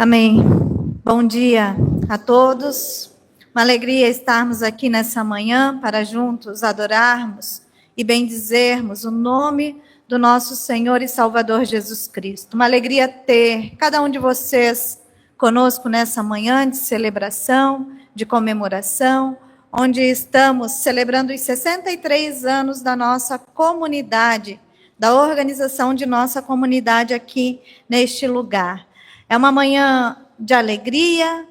Amém. Bom dia a todos. Uma alegria estarmos aqui nessa manhã para juntos adorarmos e bendizermos o nome do nosso Senhor e Salvador Jesus Cristo. Uma alegria ter cada um de vocês conosco nessa manhã de celebração, de comemoração, onde estamos celebrando os 63 anos da nossa comunidade, da organização de nossa comunidade aqui neste lugar. É uma manhã de alegria,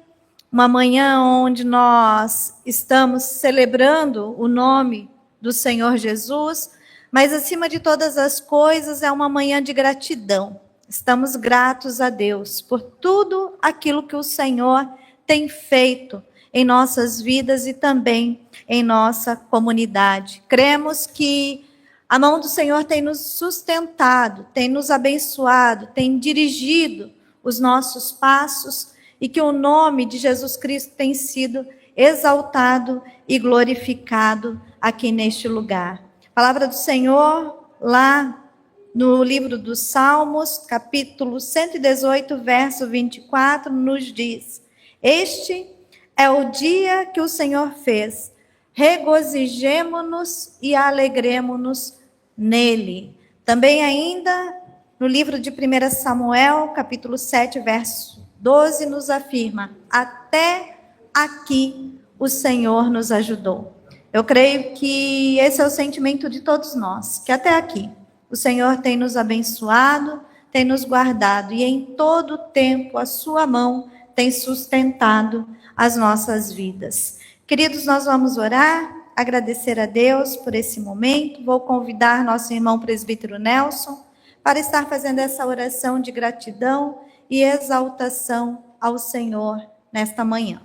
uma manhã onde nós estamos celebrando o nome do Senhor Jesus, mas acima de todas as coisas é uma manhã de gratidão. Estamos gratos a Deus por tudo aquilo que o Senhor tem feito em nossas vidas e também em nossa comunidade. Cremos que a mão do Senhor tem nos sustentado, tem nos abençoado, tem dirigido os nossos passos e que o nome de Jesus Cristo tem sido exaltado e glorificado aqui neste lugar. A palavra do Senhor, lá no livro dos Salmos, capítulo 118, verso 24, nos diz: Este é o dia que o Senhor fez, regozijemo-nos e alegremo-nos nele. Também ainda no livro de 1 Samuel, capítulo 7, verso 12, nos afirma: até aqui o Senhor nos ajudou. Eu creio que esse é o sentimento de todos nós, que até aqui o Senhor tem nos abençoado, tem nos guardado, e em todo tempo a sua mão tem sustentado as nossas vidas. Queridos, nós vamos orar, agradecer a Deus por esse momento. Vou convidar nosso irmão presbítero Nelson para estar fazendo essa oração de gratidão e exaltação ao Senhor nesta manhã.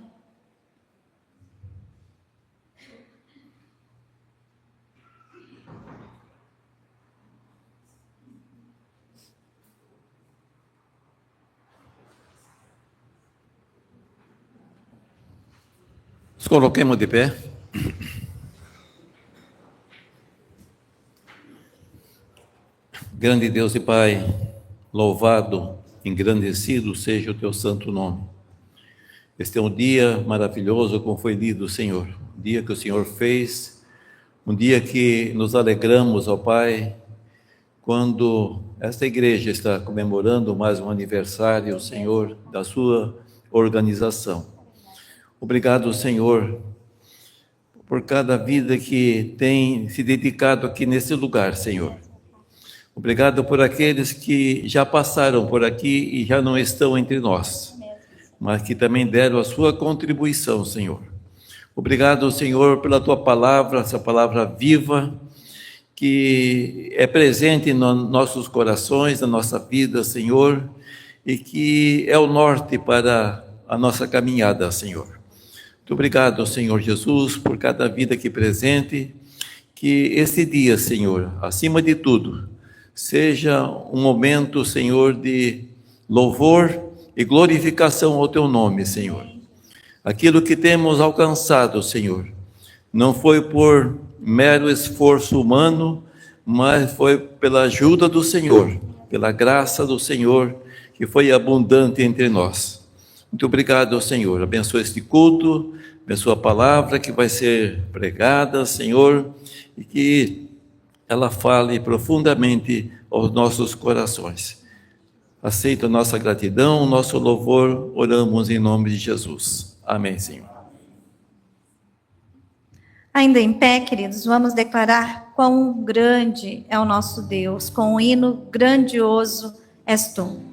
Nos coloquemos de pé. Grande Deus e Pai, louvado, engrandecido seja o teu santo nome. Este é um dia maravilhoso, como foi lido, Senhor. Um dia que o Senhor fez, um dia que nos alegramos, ó Pai, quando esta igreja está comemorando mais um aniversário, Senhor, da sua organização. Obrigado, Senhor, por cada vida que tem se dedicado aqui nesse lugar, Senhor. Obrigado por aqueles que já passaram por aqui e já não estão entre nós, mas que também deram a sua contribuição, Senhor. Obrigado, Senhor, pela Tua palavra, essa palavra viva, que é presente nos nossos corações, na nossa vida, Senhor, e que é o norte para a nossa caminhada, Senhor. Muito obrigado, Senhor Jesus, por cada vida aqui presente, que esse dia, Senhor, acima de tudo, seja um momento, Senhor, de louvor e glorificação ao Teu nome, Senhor. Aquilo que temos alcançado, Senhor, não foi por mero esforço humano, mas foi pela ajuda do Senhor, pela graça do Senhor, que foi abundante entre nós. Muito obrigado, Senhor. Abençoa este culto, abençoa a palavra que vai ser pregada, Senhor, e que ela fale profundamente aos nossos corações. Aceita a nossa gratidão, o nosso louvor, oramos em nome de Jesus. Amém, Senhor. Ainda em pé, queridos, vamos declarar quão grande é o nosso Deus, com um hino grandioso és tu.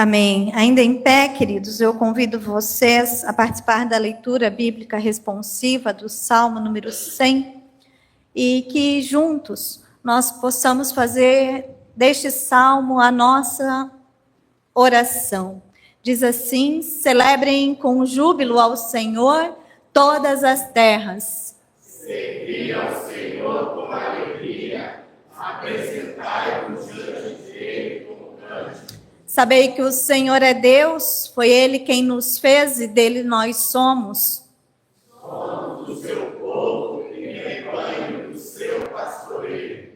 Amém. Ainda em pé, queridos, eu convido vocês a participar da leitura bíblica responsiva do Salmo número 100 e que juntos nós possamos fazer deste salmo a nossa oração. Diz assim: celebrem com júbilo ao Senhor todas as terras. Servi ao Senhor com alegria, apresentai-vos diante dele com cântico. Sabei que o Senhor é Deus, foi Ele quem nos fez e dele nós somos. Somos do seu povo e rebanho do seu pastoreio.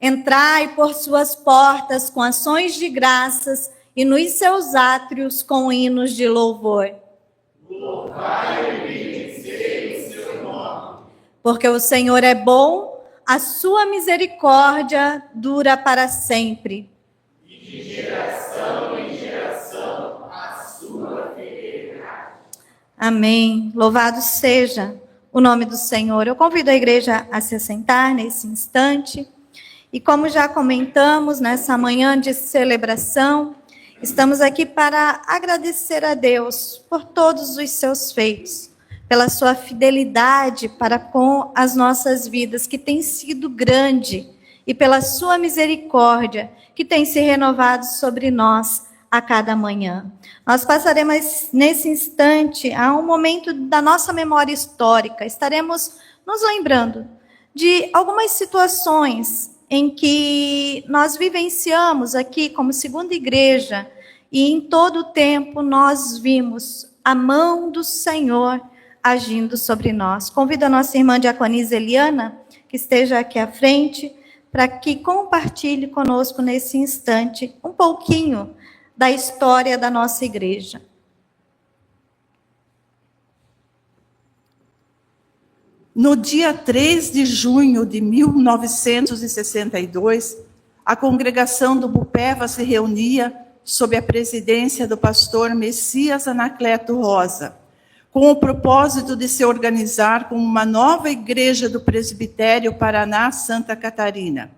Entrai por suas portas com ações de graças e nos seus átrios com hinos de louvor. Louvai e bendizei o seu nome. Porque o Senhor é bom, a sua misericórdia dura para sempre. E de geração em geração a sua fidelidade. Amém. Louvado seja o nome do Senhor. Eu convido a igreja a se assentar nesse instante. E como já comentamos nessa manhã de celebração, estamos aqui para agradecer a Deus por todos os seus feitos, pela sua fidelidade para com as nossas vidas, que tem sido grande, e pela sua misericórdia, que tem se renovado sobre nós a cada manhã. Nós passaremos nesse instante a um momento da nossa memória histórica. Estaremos nos lembrando de algumas situações em que nós vivenciamos aqui como segunda igreja, e em todo o tempo nós vimos a mão do Senhor agindo sobre nós. Convido a nossa irmã diaconisa Eliana, que esteja aqui à frente, para que compartilhe conosco nesse instante um pouquinho da história da nossa igreja. No dia 3 de junho de 1962, a congregação do Bupeva se reunia sob a presidência do pastor Messias Anacleto Rosa, com o propósito de se organizar como uma nova igreja do Presbitério Paraná Santa Catarina.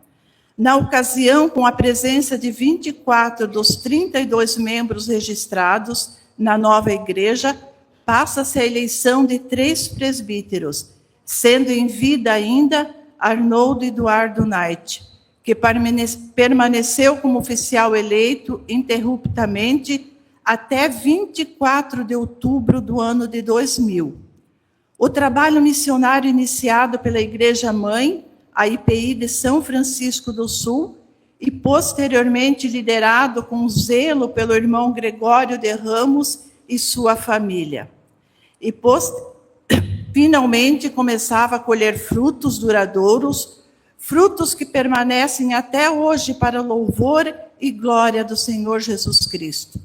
Na ocasião, com a presença de 24 dos 32 membros registrados na nova igreja, passa-se a eleição de 3 presbíteros, sendo em vida ainda Arnoldo Eduardo Knight, que permaneceu como oficial eleito interruptamente até 24 de outubro do ano de 2000. O trabalho missionário iniciado pela Igreja Mãe, a IPI de São Francisco do Sul, e posteriormente liderado com zelo pelo irmão Gregório de Ramos e sua família. E finalmente começava a colher frutos duradouros, frutos que permanecem até hoje para o louvor e glória do Senhor Jesus Cristo.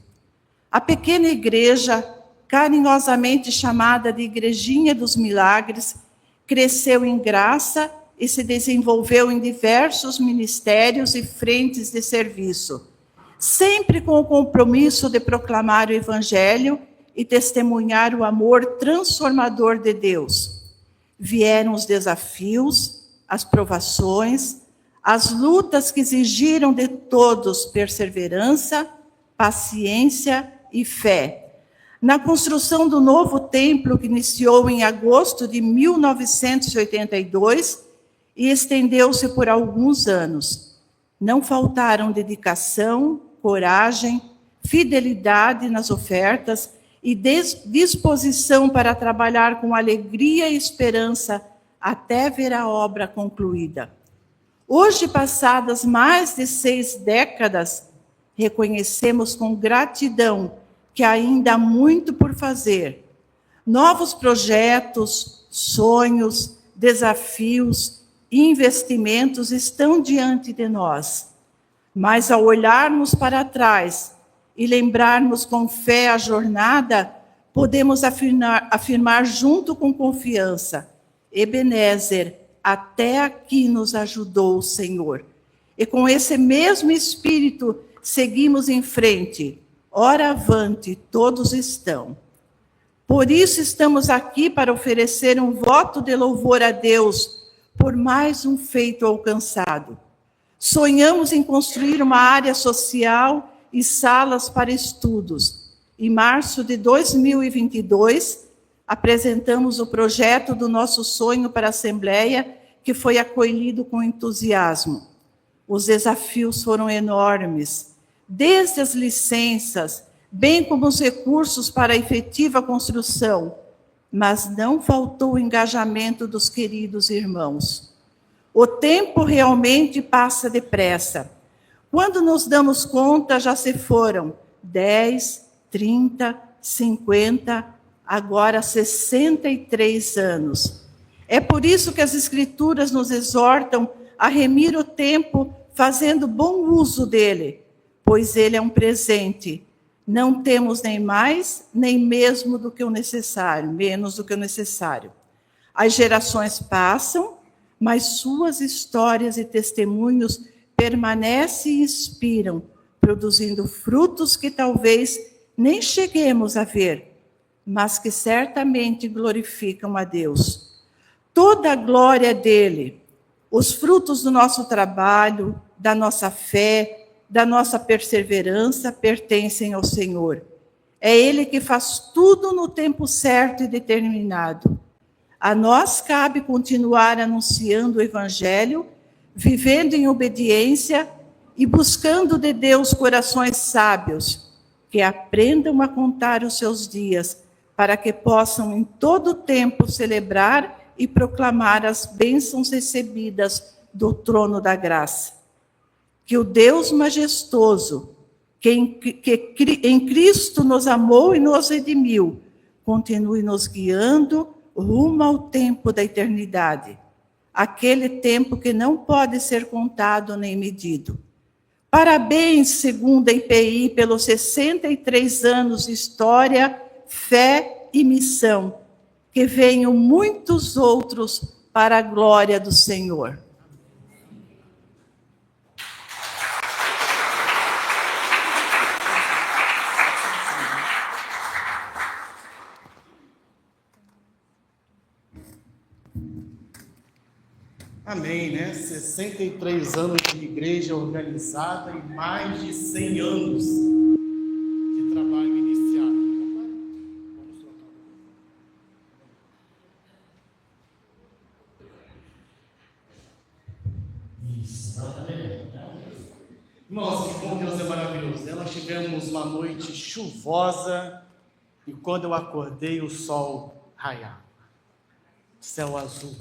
A pequena igreja, carinhosamente chamada de Igrejinha dos Milagres, cresceu em graça e se desenvolveu em diversos ministérios e frentes de serviço, sempre com o compromisso de proclamar o Evangelho e testemunhar o amor transformador de Deus. Vieram os desafios, as provações, as lutas que exigiram de todos perseverança, paciência e fé. Na construção do novo templo, que iniciou em agosto de 1982 e estendeu-se por alguns anos, não faltaram dedicação, coragem, fidelidade nas ofertas e disposição para trabalhar com alegria e esperança até ver a obra concluída. Hoje, passadas mais de 6 décadas, reconhecemos com gratidão que ainda há muito por fazer. Novos projetos, sonhos, desafios e investimentos estão diante de nós. Mas ao olharmos para trás e lembrarmos com fé a jornada, podemos afirmar junto com confiança: Ebenezer, até aqui nos ajudou o Senhor. E com esse mesmo espírito seguimos em frente. Ora avante, todos estão. Por isso estamos aqui para oferecer um voto de louvor a Deus por mais um feito alcançado. Sonhamos em construir uma área social e salas para estudos. Em março de 2022, apresentamos o projeto do nosso sonho para a Assembleia, que foi acolhido com entusiasmo. Os desafios foram enormes, desde as licenças, bem como os recursos para a efetiva construção, mas não faltou o engajamento dos queridos irmãos. O tempo realmente passa depressa. Quando nos damos conta, já se foram 10, 30, 50, agora 63 anos. É por isso que as Escrituras nos exortam a remir o tempo fazendo bom uso dele, pois ele é um presente. Não temos nem mais, nem mesmo do que o necessário, menos do que o necessário. As gerações passam, mas suas histórias e testemunhos permanecem e inspiram, produzindo frutos que talvez nem cheguemos a ver, mas que certamente glorificam a Deus. Toda a glória é dele, os frutos do nosso trabalho, da nossa fé, da nossa perseverança pertencem ao Senhor. É Ele que faz tudo no tempo certo e determinado. A nós cabe continuar anunciando o Evangelho, vivendo em obediência e buscando de Deus corações sábios, que aprendam a contar os seus dias, para que possam em todo tempo celebrar e proclamar as bênçãos recebidas do trono da graça. Que o Deus majestoso, que em Cristo nos amou e nos redimiu, continue nos guiando rumo ao tempo da eternidade, aquele tempo que não pode ser contado nem medido. Parabéns, segundo a IPI, pelos 63 anos de história, fé e missão, que venham muitos outros para a glória do Senhor. Amém, né? 63 anos de igreja organizada e mais de 100 anos de trabalho iniciado. Irmãos, que bom, Deus é maravilhoso. Nós tivemos uma noite chuvosa e quando eu acordei o sol raiava. Céu azul.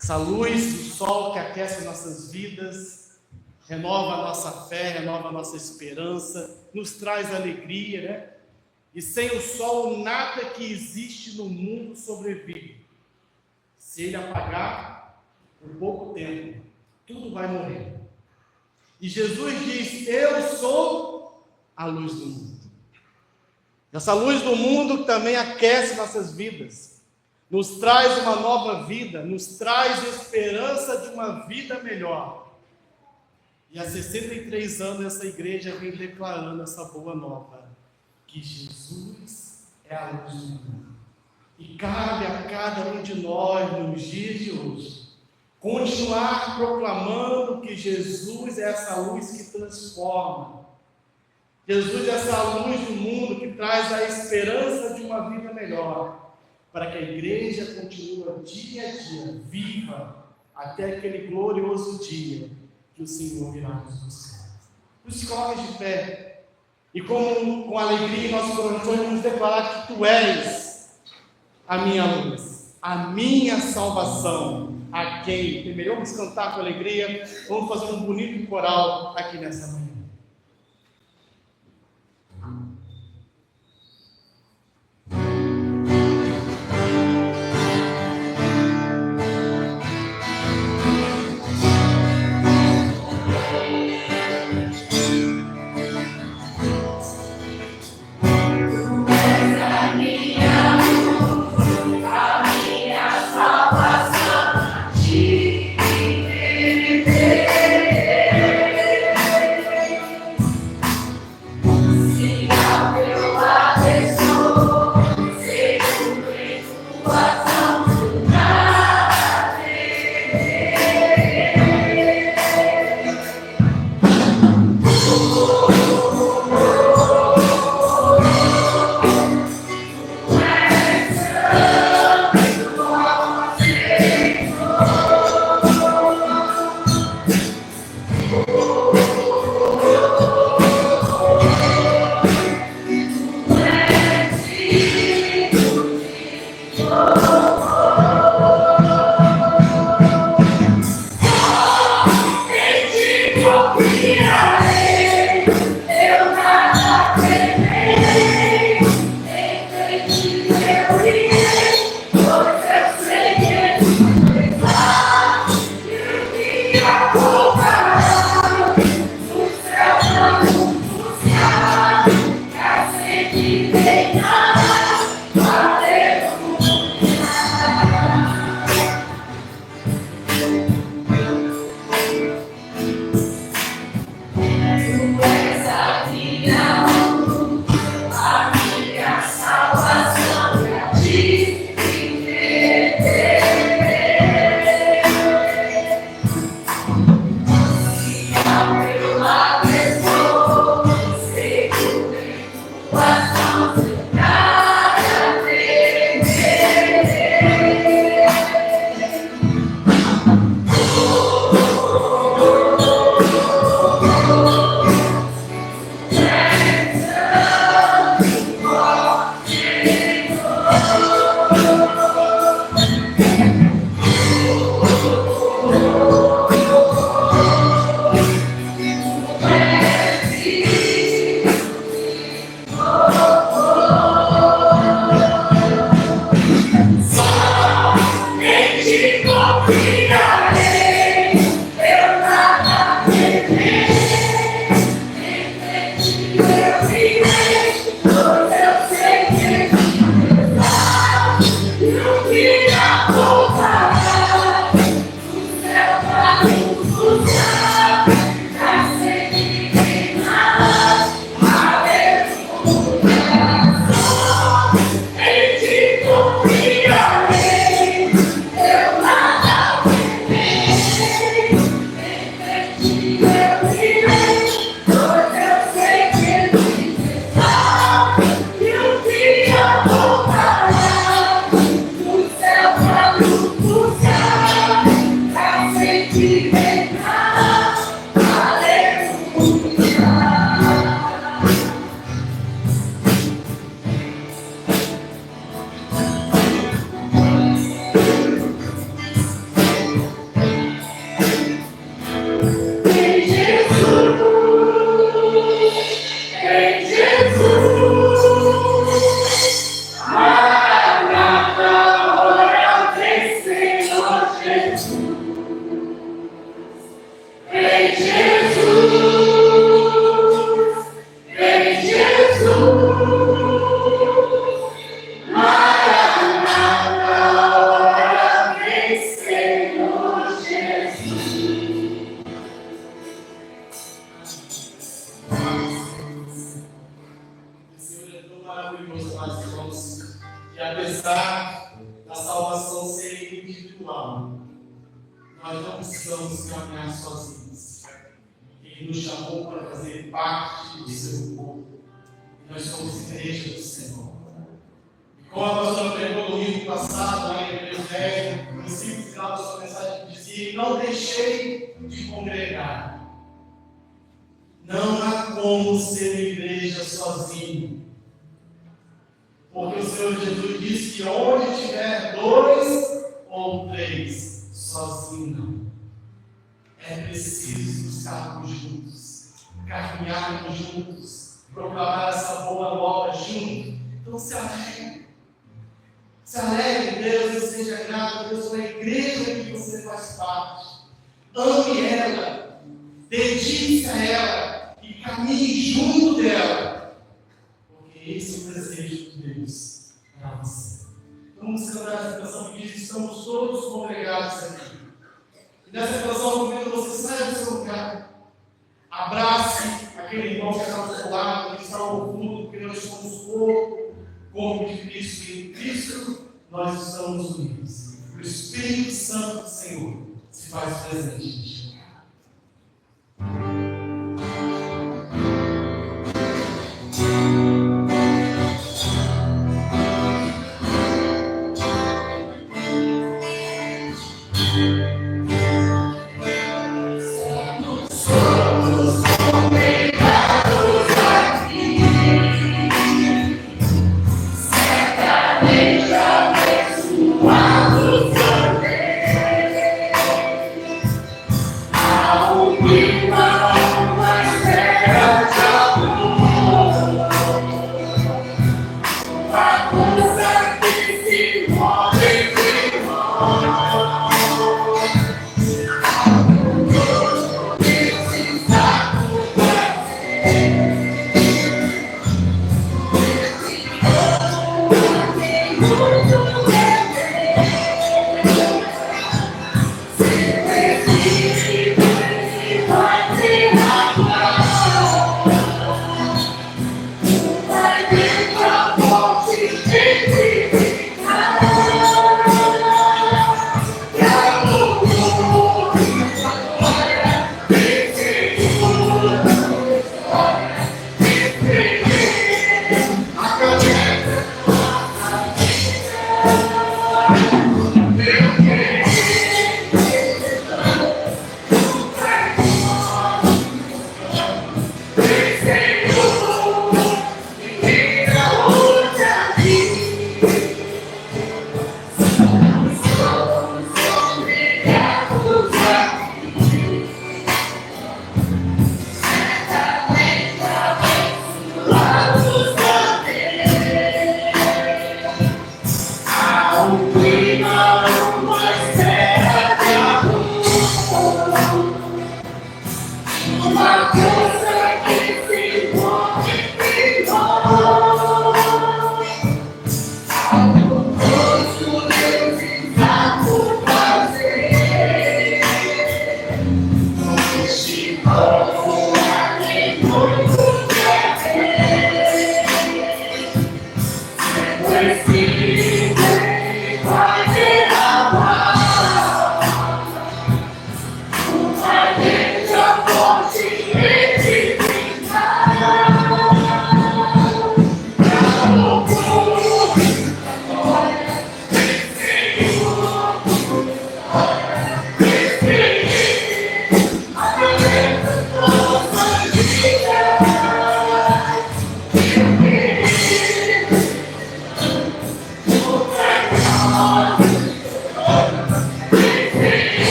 Essa luz do sol que aquece nossas vidas, renova a nossa fé, renova a nossa esperança, nos traz alegria, né? E sem o sol, nada que existe no mundo sobrevive. Se ele apagar, por pouco tempo, tudo vai morrer. E Jesus diz: eu sou a luz do mundo. Essa luz do mundo também aquece nossas vidas. Nos traz uma nova vida, nos traz esperança de uma vida melhor. E há 63 anos essa igreja vem declarando essa boa nova, que Jesus é a luz do mundo. E cabe a cada um de nós, nos dias de hoje, continuar proclamando que Jesus é essa luz que transforma. Jesus é essa luz do mundo que traz a esperança de uma vida melhor, para que a igreja continue dia a dia, viva, até aquele glorioso dia que o Senhor virá nos buscar. Nos coloque de pé, e com alegria em nosso coração, vamos declarar que Tu és a minha luz, a minha salvação, a quem? Primeiro vamos cantar com alegria, vamos fazer um bonito coral aqui nessa manhã. E apesar da salvação ser individual, nós não precisamos caminhar sozinhos. Ele nos chamou para fazer parte do seu povo. E nós somos igreja do Senhor. E como a pastora pregou no livro passado, lá em Hebreus 10, no princípio final da sua mensagem, dizia: não deixei de congregar. Não há como ser igreja sozinho. Porque o Senhor Jesus disse que onde tiver 2 ou 3, sozinho não. É preciso estarmos juntos, caminharmos juntos, proclamar essa boa nova juntos. Então se alegre. Se alegre em Deus e seja grato a Deus pela igreja que você faz parte. Ame ela, dedique-se a ela e caminhe junto dela. Porque esse é o desejo de Deus para você. Vamos cantar essa canção que diz: estamos todos congregados aqui. E nessa canção, quando você sai do seu lugar, abrace aquele irmão que está ao seu lado, que está ao fundo, porque nós somos corpo de Cristo, e em Cristo nós estamos unidos. O Espírito Santo do Senhor se faz presente.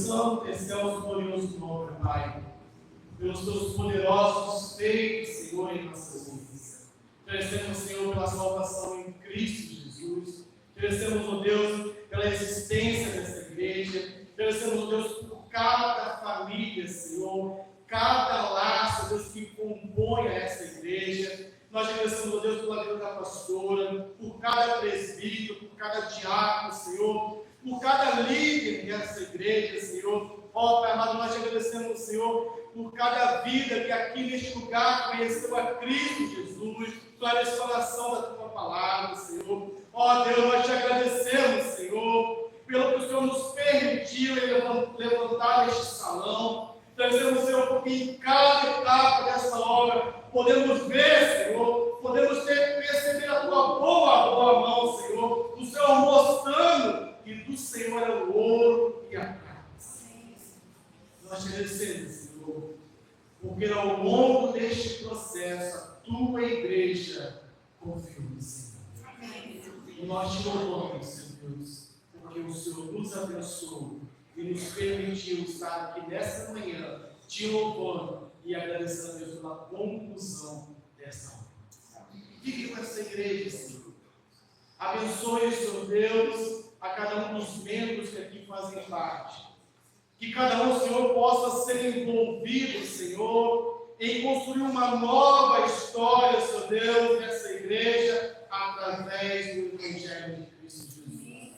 santo e excelso glorioso nome, Pai, pelos teus poderosos feitos, Senhor, em nossas vidas. Agradecemos, Senhor, pela salvação em Cristo Jesus. Agradecemos, ó Deus, pela existência dessa igreja. Agradecemos, ó Deus, por cada família, Senhor, cada laço, Deus, que compõe essa igreja. Nós agradecemos, ó Deus, pela vida da pastora, por cada presbítero, por cada diácono, Senhor, por cada líder dessa igreja, Senhor. Ó Pai amado, nós agradecemos, Senhor, por cada vida que aqui neste lugar conheceu a Cristo Jesus, pela restauração da Tua palavra, Senhor. Ó Deus, nós te agradecemos, Senhor, pelo que o Senhor nos permitiu levantar este salão. Agradecemos, Senhor, porque em cada etapa dessa obra podemos ver, Senhor, podemos perceber a Tua boa mão, Senhor, o Senhor mostrando que do Senhor é o ouro e a prata. Nós te agradecemos, Senhor, porque ao longo deste processo a Tua igreja confiou no Senhor. E nós te louvamos, Senhor Deus, porque o Senhor nos abençoou e nos permitiu estar aqui nessa manhã, te louvando e agradecendo a Deus pela conclusão dessa obra. Fique com essa igreja, Senhor. Abençoe, Senhor Deus, a cada um dos membros que aqui fazem parte. Que cada um, Senhor, possa ser envolvido, Senhor, em construir uma nova história, Senhor Deus, nessa igreja, através do Evangelho de Cristo Jesus.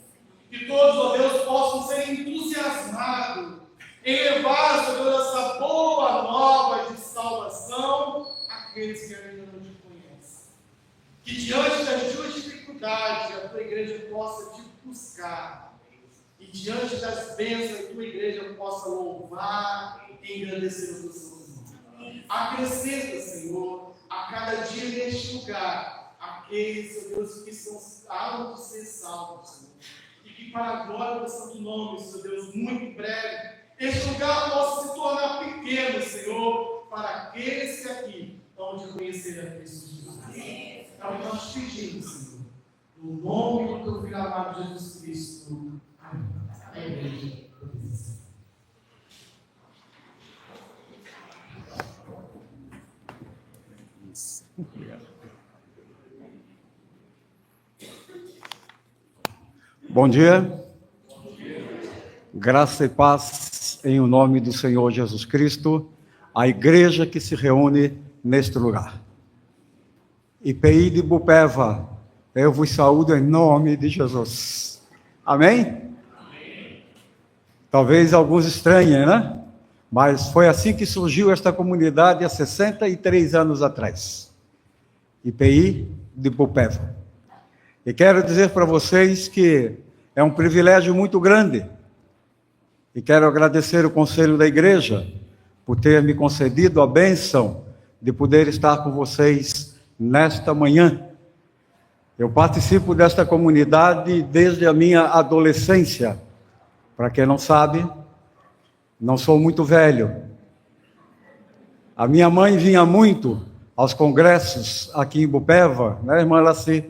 Que todos, ó Deus, possam ser entusiasmados em levar, Senhor Deus, essa boa nova de salvação àqueles que ainda não te conhecem. Que diante das tuas dificuldades, a tua igreja possa te buscar. E diante das bênçãos, a tua igreja possa louvar e engrandecer o teu santo nome. Acrescenta, Senhor, a cada dia neste lugar, aqueles, Senhor Deus, que são aptos de ser salvos, Senhor. E que para a glória do santo nome, Senhor Deus, muito em breve, este lugar possa se tornar pequeno, Senhor, para aqueles que aqui vão te conhecer a Cristo Jesus. Então nós te pedimos, Senhor, no nome do teu Filho amado Jesus Cristo. A igreja. Bom dia. Graça e paz em o nome do Senhor Jesus Cristo, a igreja que se reúne neste lugar. IPI de Bupeva, eu vos saúdo em nome de Jesus. Amém? Talvez alguns estranhem, né? Mas foi assim que surgiu esta comunidade há 63 anos atrás. IPI de Bupeva. E quero dizer para vocês que é um privilégio muito grande. E quero agradecer o conselho da igreja por ter me concedido a bênção de poder estar com vocês nesta manhã. Eu participo desta comunidade desde a minha adolescência. Para quem não sabe, não sou muito velho. A minha mãe vinha muito aos congressos aqui em Bupeva, né, irmã Laci?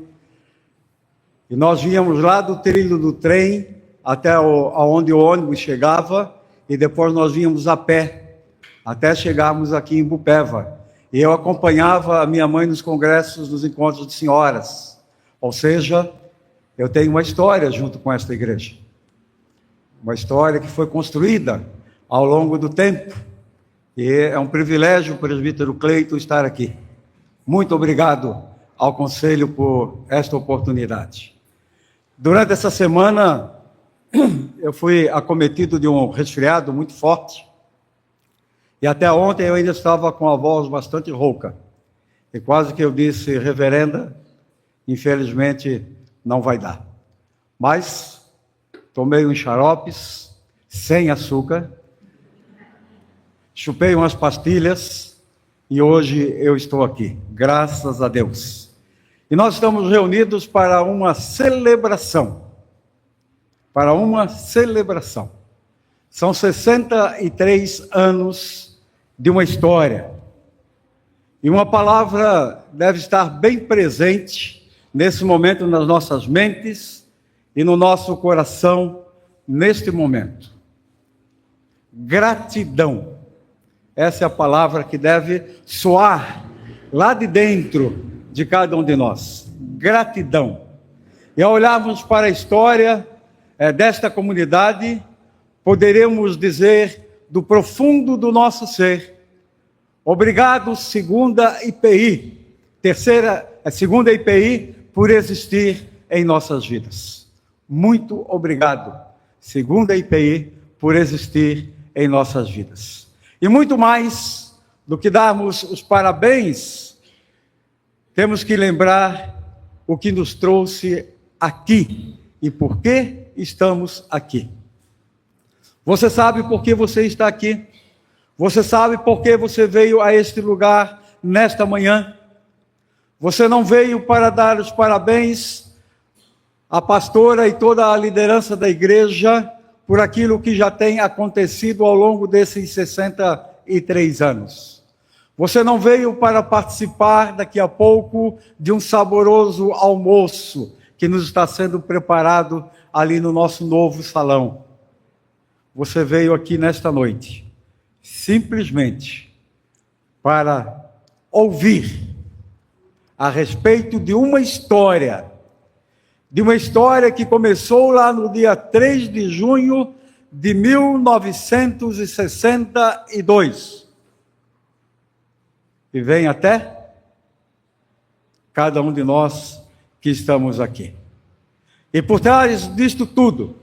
E nós víamos lá do trilho do trem até aonde o ônibus chegava, e depois nós vínhamos a pé, até chegarmos aqui em Bupeva. E eu acompanhava a minha mãe nos congressos, nos encontros de senhoras. Ou seja, eu tenho uma história junto com esta igreja. Uma história que foi construída ao longo do tempo. E é um privilégio o presbítero Cleiton estar aqui. Muito obrigado ao conselho por esta oportunidade. Durante essa semana, eu fui acometido de um resfriado muito forte. E até ontem eu ainda estava com a voz bastante rouca. E quase que eu disse, reverenda, infelizmente não vai dar. Mas tomei uns xaropes, sem açúcar, chupei umas pastilhas e hoje eu estou aqui, graças a Deus. E nós estamos reunidos para uma celebração. Para uma celebração. São 63 anos de uma história. E uma palavra deve estar bem presente nesse momento nas nossas mentes e no nosso coração neste momento. Gratidão. Essa é a palavra que deve soar lá de dentro de cada um de nós. Gratidão. E ao olharmos para a história desta comunidade, poderemos dizer do profundo do nosso ser: obrigado, segunda IPI, segunda IPI, por existir em nossas vidas. Muito obrigado, segunda IPI, por existir em nossas vidas. E muito mais do que darmos os parabéns, temos que lembrar o que nos trouxe aqui e por que estamos aqui. Você sabe por que você está aqui? Você sabe por que você veio a este lugar nesta manhã? Você não veio para dar os parabéns à pastora e toda a liderança da igreja por aquilo que já tem acontecido ao longo desses 63 anos. Você não veio para participar daqui a pouco de um saboroso almoço que nos está sendo preparado ali no nosso novo salão. Você veio aqui nesta noite simplesmente para ouvir a respeito de uma história que começou lá no dia 3 de junho de 1962 e vem até cada um de nós que estamos aqui. E por trás disto tudo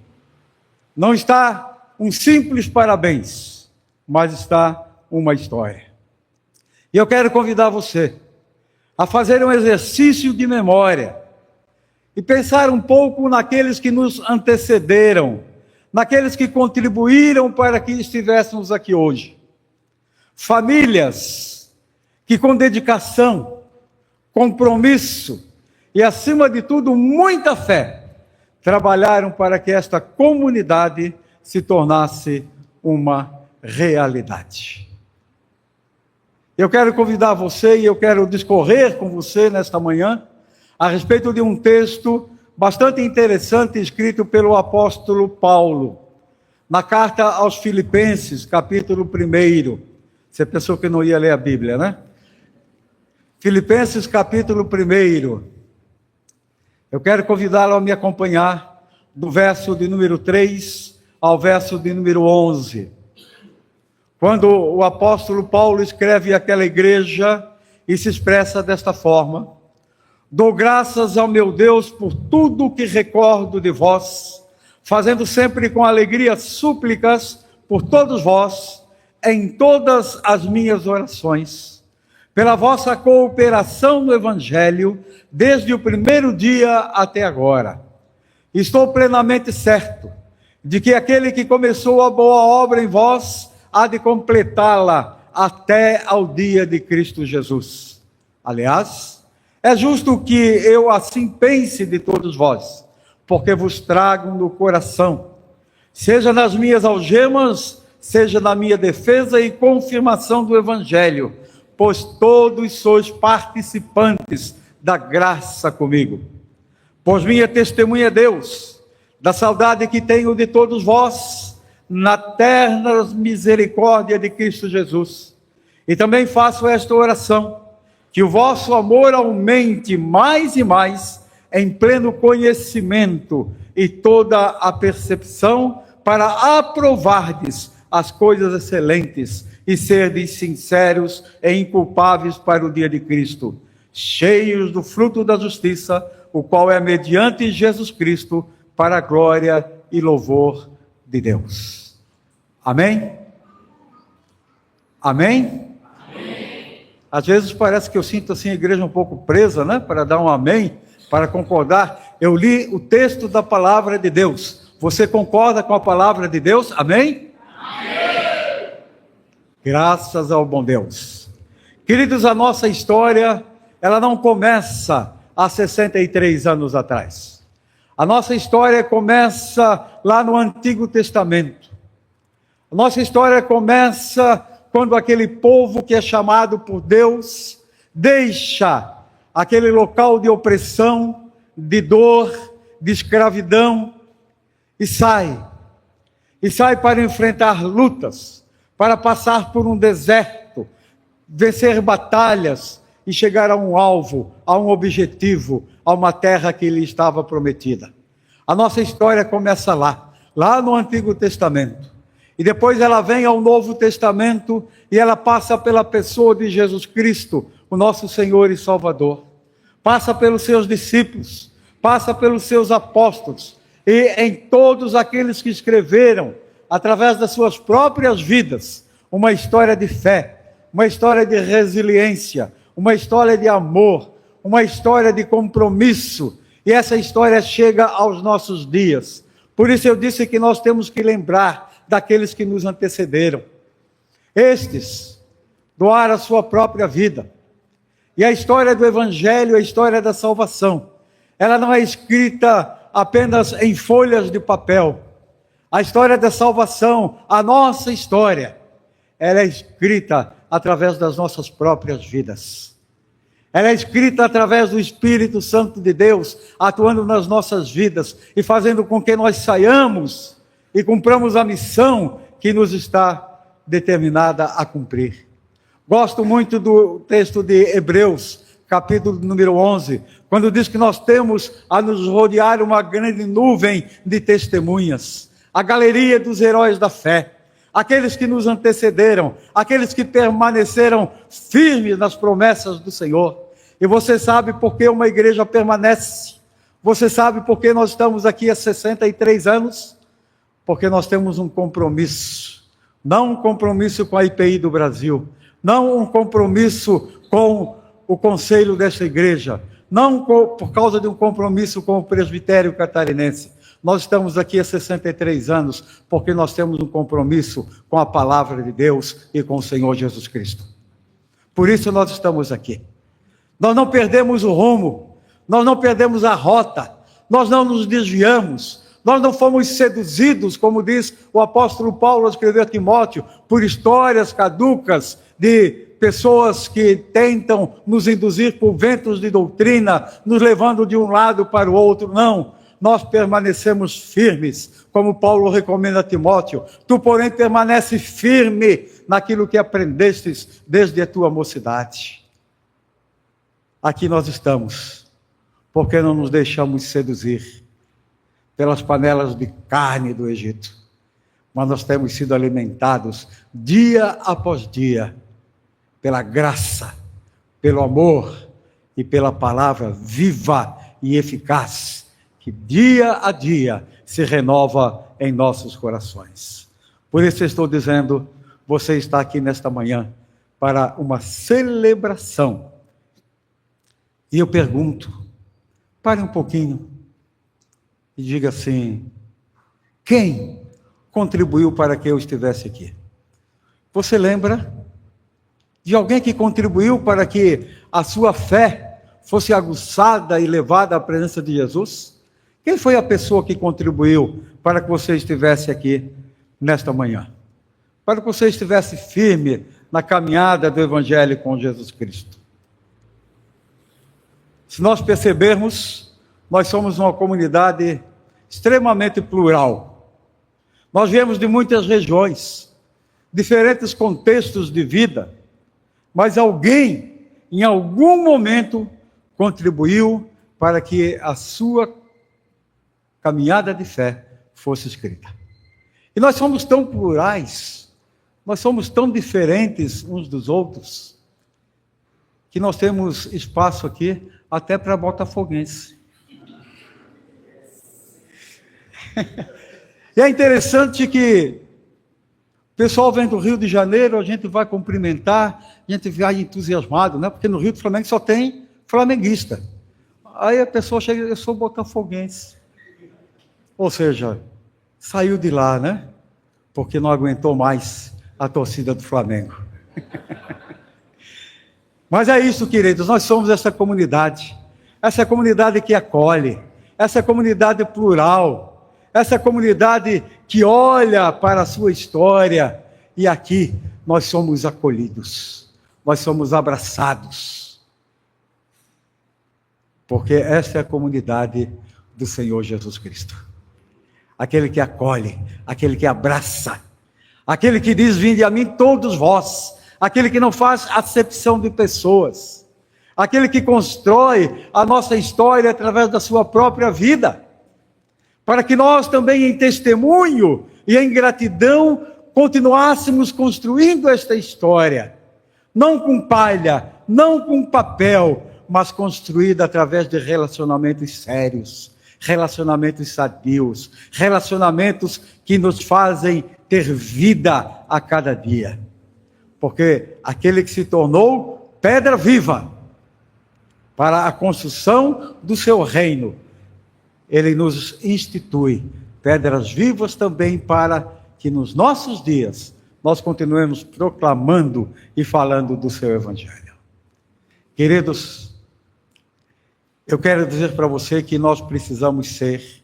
não está um simples parabéns, mas está uma história. E eu quero convidar você a fazer um exercício de memória e pensar um pouco naqueles que nos antecederam, naqueles que contribuíram para que estivéssemos aqui hoje. Famílias que com dedicação, compromisso e, acima de tudo, muita fé, trabalharam para que esta comunidade se tornasse uma realidade. Eu quero convidar você e eu quero discorrer com você nesta manhã a respeito de um texto bastante interessante escrito pelo apóstolo Paulo, na carta aos Filipenses, capítulo 1. Você pensou que não ia ler a Bíblia, né? Filipenses, capítulo 1. Eu quero convidá-lo a me acompanhar do verso de número 3 ao verso de número 11. Quando o apóstolo Paulo escreve àquela igreja e se expressa desta forma: dou graças ao meu Deus por tudo o que recordo de vós, fazendo sempre com alegria súplicas por todos vós, em todas as minhas orações, pela vossa cooperação no Evangelho, desde o primeiro dia até agora. Estou plenamente certo de que aquele que começou a boa obra em vós há de completá-la até ao dia de Cristo Jesus. Aliás, é justo que eu assim pense de todos vós, porque vos trago no coração, seja nas minhas algemas, seja na minha defesa e confirmação do Evangelho, pois todos sois participantes da graça comigo. Pois minha testemunha é Deus, da saudade que tenho de todos vós, na terna misericórdia de Cristo Jesus. E também faço esta oração, que o vosso amor aumente mais e mais em pleno conhecimento e toda a percepção, para aprovardes as coisas excelentes e serdes sinceros e inculpáveis para o dia de Cristo, cheios do fruto da justiça, o qual é mediante Jesus Cristo, para a glória e louvor de Deus. Amém? Amém? Amém. Às vezes parece que eu sinto assim a igreja um pouco presa, né? Para dar um amém, para concordar. Eu li o texto da palavra de Deus. Você concorda com a palavra de Deus? Amém? Amém. Graças ao bom Deus. Queridos, a nossa história, ela não começa há 63 anos atrás. A nossa história começa lá no Antigo Testamento. A nossa história começa quando aquele povo que é chamado por Deus deixa aquele local de opressão, de dor, de escravidão e sai. e sai para enfrentar lutas, para passar por um deserto, vencer batalhas e chegar a um alvo, a um objetivo, a uma terra que lhe estava prometida. A nossa história começa lá no Antigo Testamento. E depois ela vem ao Novo Testamento e ela passa pela pessoa de Jesus Cristo, o nosso Senhor e Salvador. Passa pelos seus discípulos, passa pelos seus apóstolos e em todos aqueles que escreveram, através das suas próprias vidas, uma história de fé, uma história de resiliência, uma história de amor, uma história de compromisso. E essa história chega aos nossos dias. Por isso eu disse que nós temos que lembrar daqueles que nos antecederam. Estes doaram a sua própria vida. E a história do Evangelho, a história da salvação, ela não é escrita apenas em folhas de papel. A história da salvação, a nossa história, ela é escrita através das nossas próprias vidas. Ela é escrita através do Espírito Santo de Deus, atuando nas nossas vidas e fazendo com que nós saiamos e cumpramos a missão que nos está determinada a cumprir. Gosto muito do texto de Hebreus, capítulo número 11, quando diz que nós temos a nos rodear uma grande nuvem de testemunhas, a galeria dos heróis da fé, aqueles que nos antecederam, aqueles que permaneceram firmes nas promessas do Senhor. E você sabe por que uma igreja permanece? Você sabe por que nós estamos aqui há 63 anos? Porque nós temos um compromisso, não um compromisso com a IPI do Brasil, não um compromisso com o conselho desta igreja, não por causa de um compromisso com o presbitério catarinense. Nós estamos aqui há 63 anos porque nós temos um compromisso com a palavra de Deus e com o Senhor Jesus Cristo. Por isso nós estamos aqui. Nós não perdemos o rumo, nós não perdemos a rota, nós não nos desviamos, nós não fomos seduzidos, como diz o apóstolo Paulo ao escrever a Timóteo, por histórias caducas de pessoas que tentam nos induzir por ventos de doutrina, nos levando de um lado para o outro. Não, nós permanecemos firmes, como Paulo recomenda a Timóteo. Tu, porém, permanece firme naquilo que aprendestes desde a tua mocidade. Aqui nós estamos, porque não nos deixamos seduzir pelas panelas de carne do Egito, mas nós temos sido alimentados dia após dia pela graça, pelo amor e pela palavra viva e eficaz, que dia a dia se renova em nossos corações. Por isso eu estou dizendo, você está aqui nesta manhã para uma celebração. E eu pergunto, pare um pouquinho e diga assim, quem contribuiu para que eu estivesse aqui? Você lembra de alguém que contribuiu para que a sua fé fosse aguçada e levada à presença de Jesus? Quem foi a pessoa que contribuiu para que você estivesse aqui nesta manhã? Para que você estivesse firme na caminhada do Evangelho com Jesus Cristo? Se nós percebermos, nós somos uma comunidade extremamente plural. Nós viemos de muitas regiões, diferentes contextos de vida, mas alguém, em algum momento, contribuiu para que a sua caminhada de fé fosse escrita. E nós somos tão plurais, nós somos tão diferentes uns dos outros, que nós temos espaço aqui até para botafoguense. E é interessante que o pessoal vem do Rio de Janeiro, a gente vai cumprimentar, a gente vai entusiasmado, né? Porque no Rio do Flamengo só tem flamenguista. Aí a pessoa chega, eu sou botafoguense. Ou seja, saiu de lá, né? Porque não aguentou mais a torcida do Flamengo. Mas é isso, queridos, nós somos essa comunidade que acolhe, essa comunidade plural, essa comunidade que olha para a sua história, e aqui nós somos acolhidos, nós somos abraçados, porque essa é a comunidade do Senhor Jesus Cristo. aquele que acolhe, aquele que abraça, aquele que diz: vinde a mim todos vós, aquele que não faz acepção de pessoas, aquele que constrói a nossa história através da sua própria vida, para que nós também, em testemunho e em gratidão, continuássemos construindo esta história, não com palha, não com papel, mas construída através de relacionamentos sérios, relacionamentos sadios, relacionamentos que nos fazem ter vida a cada dia. Porque aquele que se tornou pedra viva para a construção do seu reino, ele nos institui pedras vivas também para que nos nossos dias nós continuemos proclamando e falando do seu evangelho. Queridos, eu quero dizer para você que nós precisamos ser,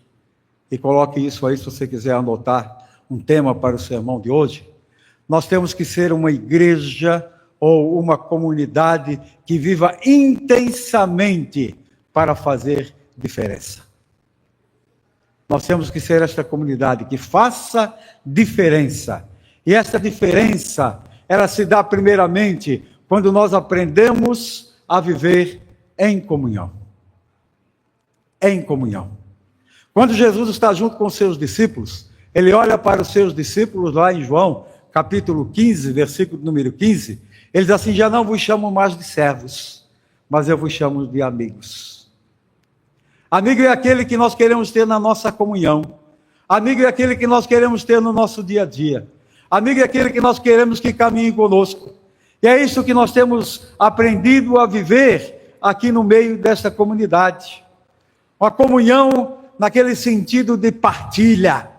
e coloque isso aí se você quiser anotar um tema para o sermão de hoje, nós temos que ser uma igreja ou uma comunidade que viva intensamente para fazer diferença. Nós temos que ser esta comunidade que faça diferença. E essa diferença, ela se dá primeiramente quando nós aprendemos a viver em comunhão. Em comunhão. Quando Jesus está junto com os seus discípulos, ele olha para os seus discípulos lá em João, capítulo 15, versículo número 15, ele diz assim: já não vos chamo mais de servos, mas eu vos chamo de amigos. Amigo é aquele que nós queremos ter na nossa comunhão. Amigo é aquele que nós queremos ter no nosso dia a dia. Amigo é aquele que nós queremos que caminhe conosco. E é isso que nós temos aprendido a viver aqui no meio desta comunidade. Uma comunhão naquele sentido de partilha,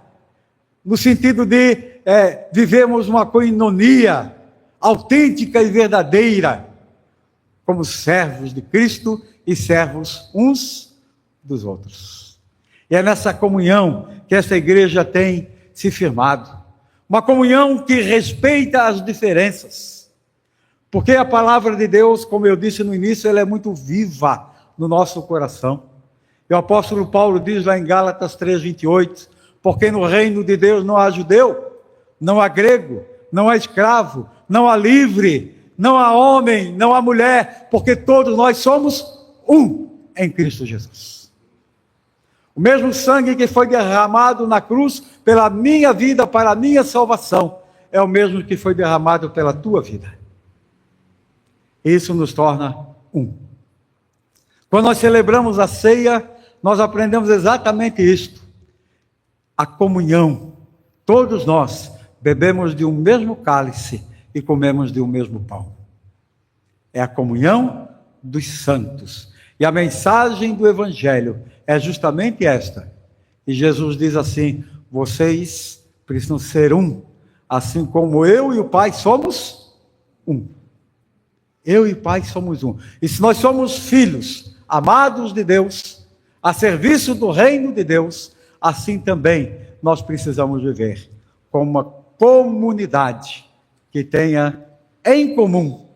no sentido de vivermos uma koinonia autêntica e verdadeira, como servos de Cristo e servos uns dos outros. E é nessa comunhão que esta igreja tem se firmado. Uma comunhão que respeita as diferenças. Porque a palavra de Deus, como eu disse no início, ela é muito viva no nosso coração. E o apóstolo Paulo diz lá em Gálatas 3:28, porque no reino de Deus não há judeu, não há grego, não há escravo, não há livre, não há homem, não há mulher, porque todos nós somos um em Cristo Jesus. O mesmo sangue que foi derramado na cruz pela minha vida, para a minha salvação, é o mesmo que foi derramado pela tua vida. Isso nos torna um. Quando nós celebramos a ceia, nós aprendemos exatamente isto. A comunhão. Todos nós bebemos de um mesmo cálice e comemos de um mesmo pão. É a comunhão dos santos. E a mensagem do Evangelho é justamente esta. E Jesus diz assim: vocês precisam ser um, assim como eu e o Pai somos um. Eu e o Pai somos um. E se nós somos filhos, amados de Deus, a serviço do reino de Deus, assim também nós precisamos viver como uma comunidade que tenha em comum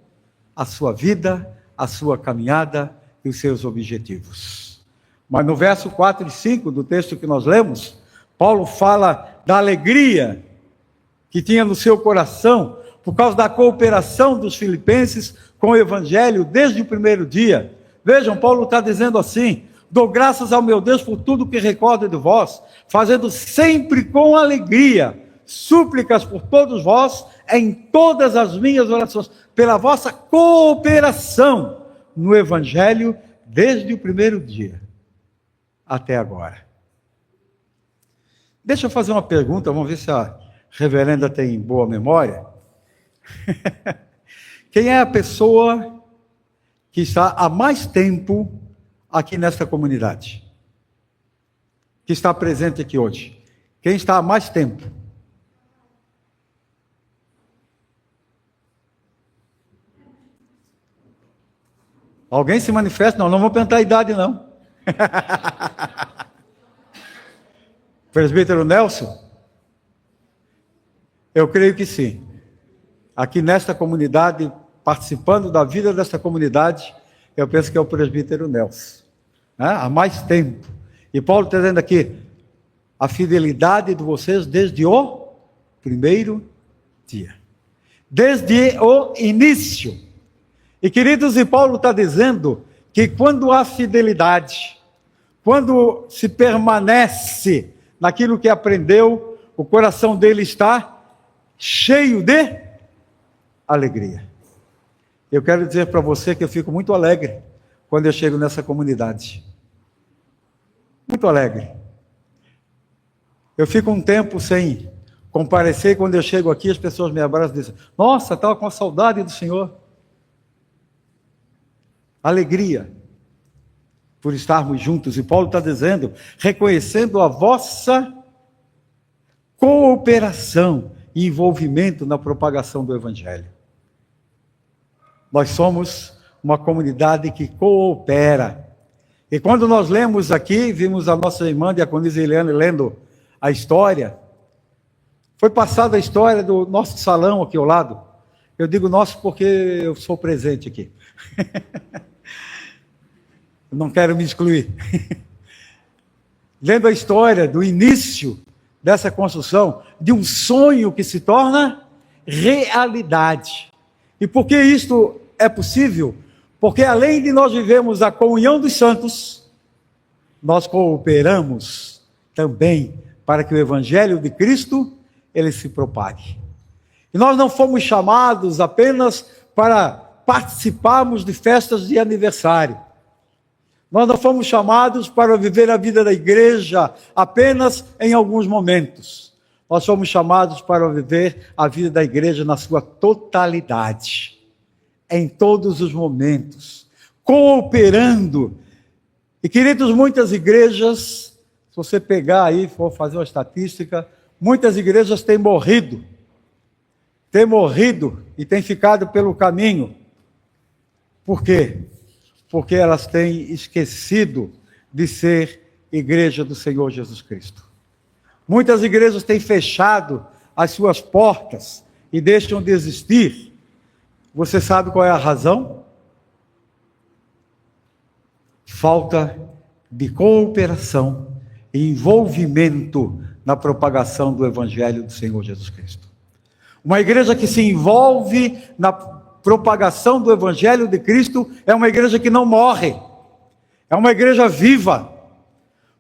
a sua vida, a sua caminhada e os seus objetivos. Mas no verso 4 e 5 do texto que nós lemos, Paulo fala da alegria que tinha no seu coração por causa da cooperação dos filipenses com o Evangelho desde o primeiro dia. Vejam, Paulo está dizendo assim: dou graças ao meu Deus por tudo que recordo de vós, fazendo sempre com alegria súplicas por todos vós em todas as minhas orações, pela vossa cooperação no Evangelho desde o primeiro dia até agora. Deixa eu fazer uma pergunta, vamos ver se a reverenda tem boa memória. Quem é a pessoa que está há mais tempo aqui nesta comunidade? Que está presente aqui hoje? Quem está há mais tempo? Alguém se manifesta? Não vamos perguntar a idade, não. Presbítero Nelson? Eu creio que sim. Aqui nesta comunidade, participando da vida desta comunidade, eu penso que é o presbítero Nelson. Há mais tempo. E Paulo está dizendo aqui, a fidelidade de vocês desde o primeiro dia, desde o início. E queridos, e Paulo está dizendo que quando há fidelidade, quando se permanece naquilo que aprendeu, o coração dele está cheio de alegria. Eu quero dizer para você que eu fico muito alegre quando eu chego nessa comunidade. Muito alegre. Eu fico um tempo sem comparecer, quando eu chego aqui, as pessoas me abraçam e dizem: nossa, estava com a saudade do Senhor. Alegria por estarmos juntos. E Paulo está dizendo, reconhecendo a vossa cooperação e envolvimento na propagação do Evangelho. Nós somos uma comunidade que coopera. E quando nós lemos aqui, vimos a nossa irmã Diaconisa Eliane lendo a história, foi passada a história do nosso salão aqui ao lado. Eu digo nosso porque eu sou presente aqui. Eu não quero me excluir. Lendo a história do início dessa construção, de um sonho que se torna realidade. E por que isto é possível? Porque além de nós vivermos a comunhão dos santos, nós cooperamos também para que o Evangelho de Cristo, ele se propague. E nós não fomos chamados apenas para participarmos de festas de aniversário. Nós não fomos chamados para viver a vida da igreja apenas em alguns momentos. Nós fomos chamados para viver a vida da igreja na sua totalidade, em todos os momentos, cooperando. E queridos, muitas igrejas, se você pegar aí, for fazer uma estatística, muitas igrejas têm morrido e têm ficado pelo caminho. Por quê? Porque elas têm esquecido de ser igreja do Senhor Jesus Cristo. Muitas igrejas têm fechado as suas portas e deixam de existir. Você sabe qual é a razão? Falta de cooperação e envolvimento na propagação do Evangelho do Senhor Jesus Cristo. Uma igreja que se envolve na propagação do Evangelho de Cristo é uma igreja que não morre, é uma igreja viva,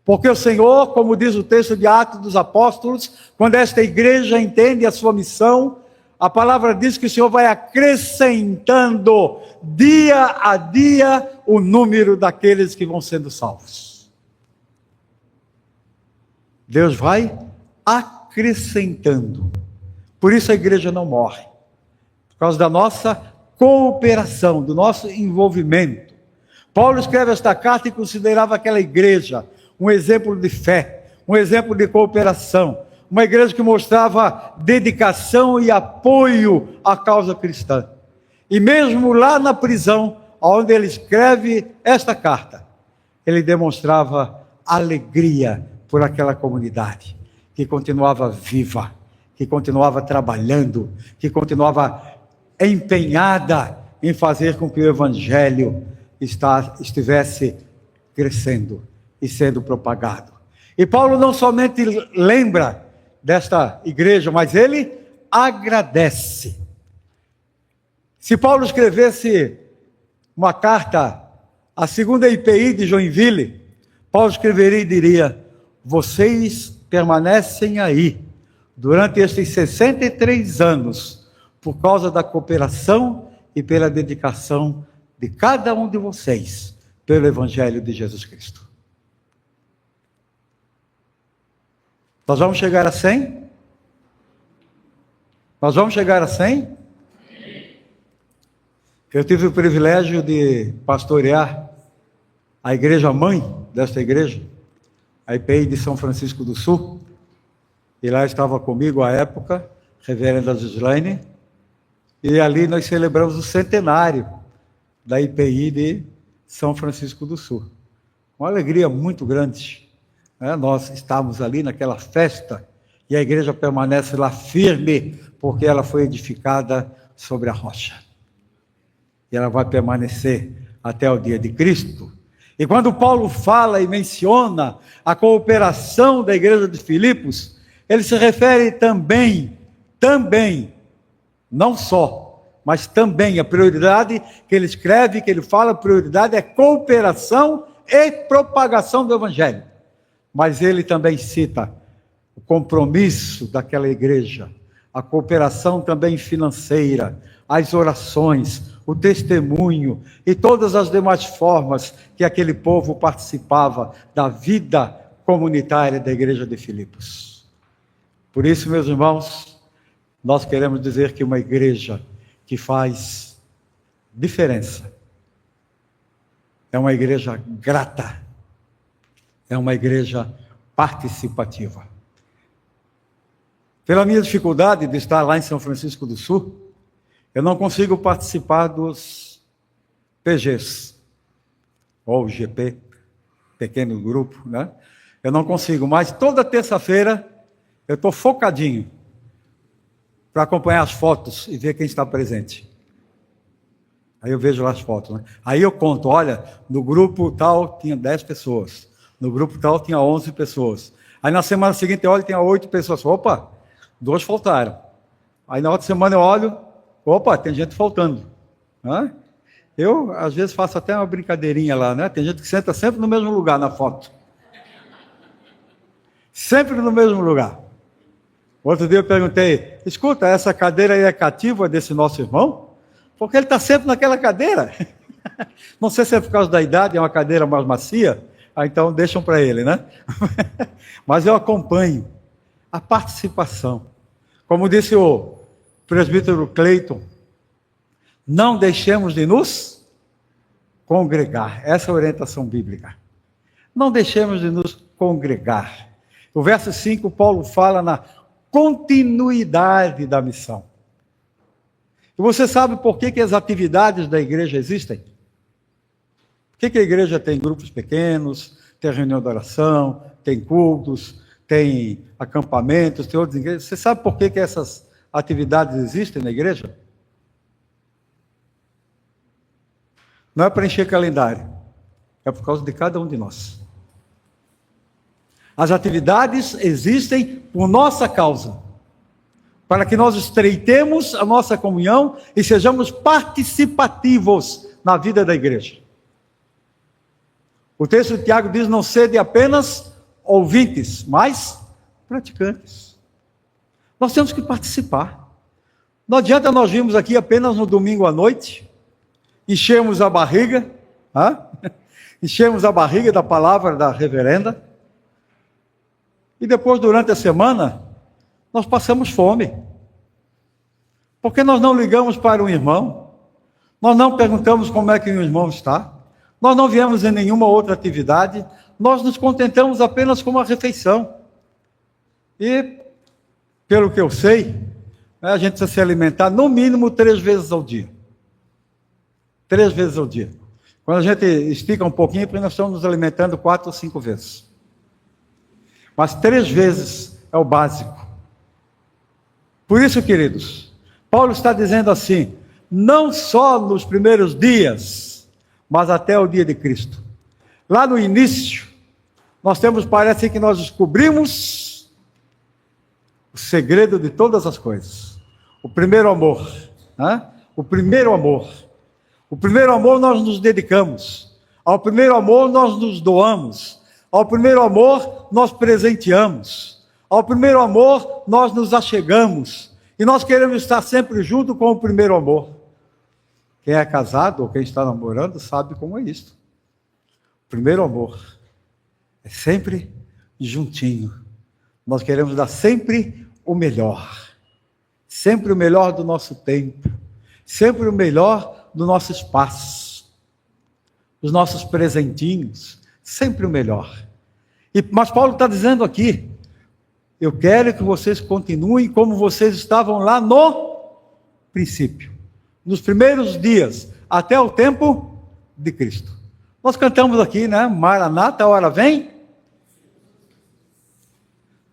porque o Senhor, como diz o texto de Atos dos Apóstolos, quando esta igreja entende a sua missão, a palavra diz que o Senhor vai acrescentando dia a dia o número daqueles que vão sendo salvos. Deus vai acrescentando. Por isso a igreja não morre. Por causa da nossa cooperação, do nosso envolvimento. Paulo escreve esta carta e considerava aquela igreja um exemplo de fé, um exemplo de cooperação, uma igreja que mostrava dedicação e apoio à causa cristã. E mesmo lá na prisão, onde ele escreve esta carta, ele demonstrava alegria por aquela comunidade, que continuava viva, que continuava trabalhando, que continuava empenhada em fazer com que o Evangelho estivesse crescendo e sendo propagado. E Paulo não somente lembra desta igreja, mas ele agradece. Se Paulo escrevesse uma carta à segunda IPI de Joinville, Paulo escreveria e diria: vocês permanecem aí durante estes 63 anos por causa da cooperação e pela dedicação de cada um de vocês pelo Evangelho de Jesus Cristo. Nós vamos chegar a 100? Nós vamos chegar a 100? Eu tive o privilégio de pastorear a igreja mãe desta igreja, a IPI de São Francisco do Sul, e lá estava comigo à época, reverenda Gislaine, e ali nós celebramos o centenário da IPI de São Francisco do Sul. Uma alegria muito grande. Nós estávamos ali naquela festa e a igreja permanece lá firme, porque ela foi edificada sobre a rocha. E ela vai permanecer até o dia de Cristo. E quando Paulo fala e menciona a cooperação da igreja de Filipos, ele se refere também, não só, mas também a prioridade que ele escreve, que ele fala, a prioridade é cooperação e propagação do evangelho. Mas ele também cita o compromisso daquela igreja, a cooperação também financeira, as orações, o testemunho e todas as demais formas que aquele povo participava da vida comunitária da igreja de Filipos. Por isso, meus irmãos, nós queremos dizer que uma igreja que faz diferença é uma igreja grata, é uma igreja participativa. Pela minha dificuldade de estar lá em São Francisco do Sul, eu não consigo participar dos PGs, ou GP, pequeno grupo, né? Eu não consigo, mas toda terça-feira eu estou focadinho para acompanhar as fotos e ver quem está presente. Aí eu vejo lá as fotos, né? Aí eu conto, olha, no grupo tal tinha 10 pessoas, no grupo tal tinha 11 pessoas. Aí na semana seguinte eu olho, tinha 8 pessoas. Opa, 2 faltaram. Aí na outra semana eu olho, opa, tem gente faltando. Né? Eu, às vezes, faço até uma brincadeirinha lá, né? Tem gente que senta sempre no mesmo lugar na foto. Sempre no mesmo lugar. Outro dia eu perguntei, escuta, essa cadeira aí é cativa desse nosso irmão? Porque ele está sempre naquela cadeira. Não sei se é por causa da idade, é uma cadeira mais macia, então deixam para ele, né? Mas eu acompanho a participação. Como disse o presbítero Cleiton, não deixemos de nos congregar. Essa é a orientação bíblica. Não deixemos de nos congregar. O verso 5, Paulo fala na continuidade da missão. E você sabe por que as atividades da igreja existem? Por que a igreja tem grupos pequenos, tem reunião de oração, tem cultos, tem acampamentos, tem outras igrejas? Você sabe por que essas atividades existem na igreja? Não é para encher calendário, é por causa de cada um de nós. As atividades existem por nossa causa, para que nós estreitemos a nossa comunhão e sejamos participativos na vida da igreja. O texto de Tiago diz, não sede apenas ouvintes, mas praticantes. Nós temos que participar. Não adianta nós virmos aqui apenas no domingo à noite, enchemos a barriga, enchemos a barriga da palavra da reverenda, e depois, durante a semana, nós passamos fome. Porque nós não ligamos para um irmão, nós não perguntamos como é que o irmão está, nós não viemos em nenhuma outra atividade, nós nos contentamos apenas com uma refeição. E, pelo que eu sei, a gente precisa se alimentar no mínimo 3 vezes ao dia. 3 vezes ao dia. Quando a gente estica um pouquinho, porque nós estamos nos alimentando 4 ou 5 vezes. Mas 3 vezes é o básico. Por isso, queridos, Paulo está dizendo assim, não só nos primeiros dias, mas até o dia de Cristo. Lá no início, parece que nós descobrimos o segredo de todas as coisas. O primeiro amor. O primeiro amor. O primeiro amor nós nos dedicamos. Ao primeiro amor nós nos doamos. Ao primeiro amor, nós presenteamos. Ao primeiro amor, nós nos achegamos. E nós queremos estar sempre junto com o primeiro amor. Quem é casado ou quem está namorando sabe como é isso. O primeiro amor é sempre juntinho. Nós queremos dar sempre o melhor. Sempre o melhor do nosso tempo. Sempre o melhor do nosso espaço. Os nossos presentinhos. Sempre o melhor. Mas Paulo está dizendo aqui, eu quero que vocês continuem como vocês estavam lá no princípio, nos primeiros dias, até o tempo de Cristo. Nós cantamos aqui, né? Maranata, a hora vem.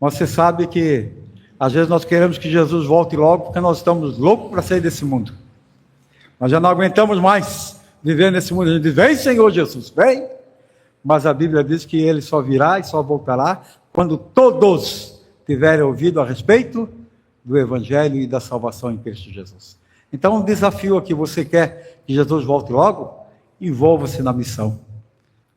Mas você sabe que, às vezes nós queremos que Jesus volte logo, porque nós estamos loucos para sair desse mundo. Nós já não aguentamos mais viver nesse mundo. A gente diz, vem Senhor Jesus, vem. mas a Bíblia diz que ele só virá e só voltará quando todos tiverem ouvido a respeito do Evangelho e da salvação em Cristo Jesus. Então, um desafio aqui: você quer que Jesus volte logo? Envolva-se na missão.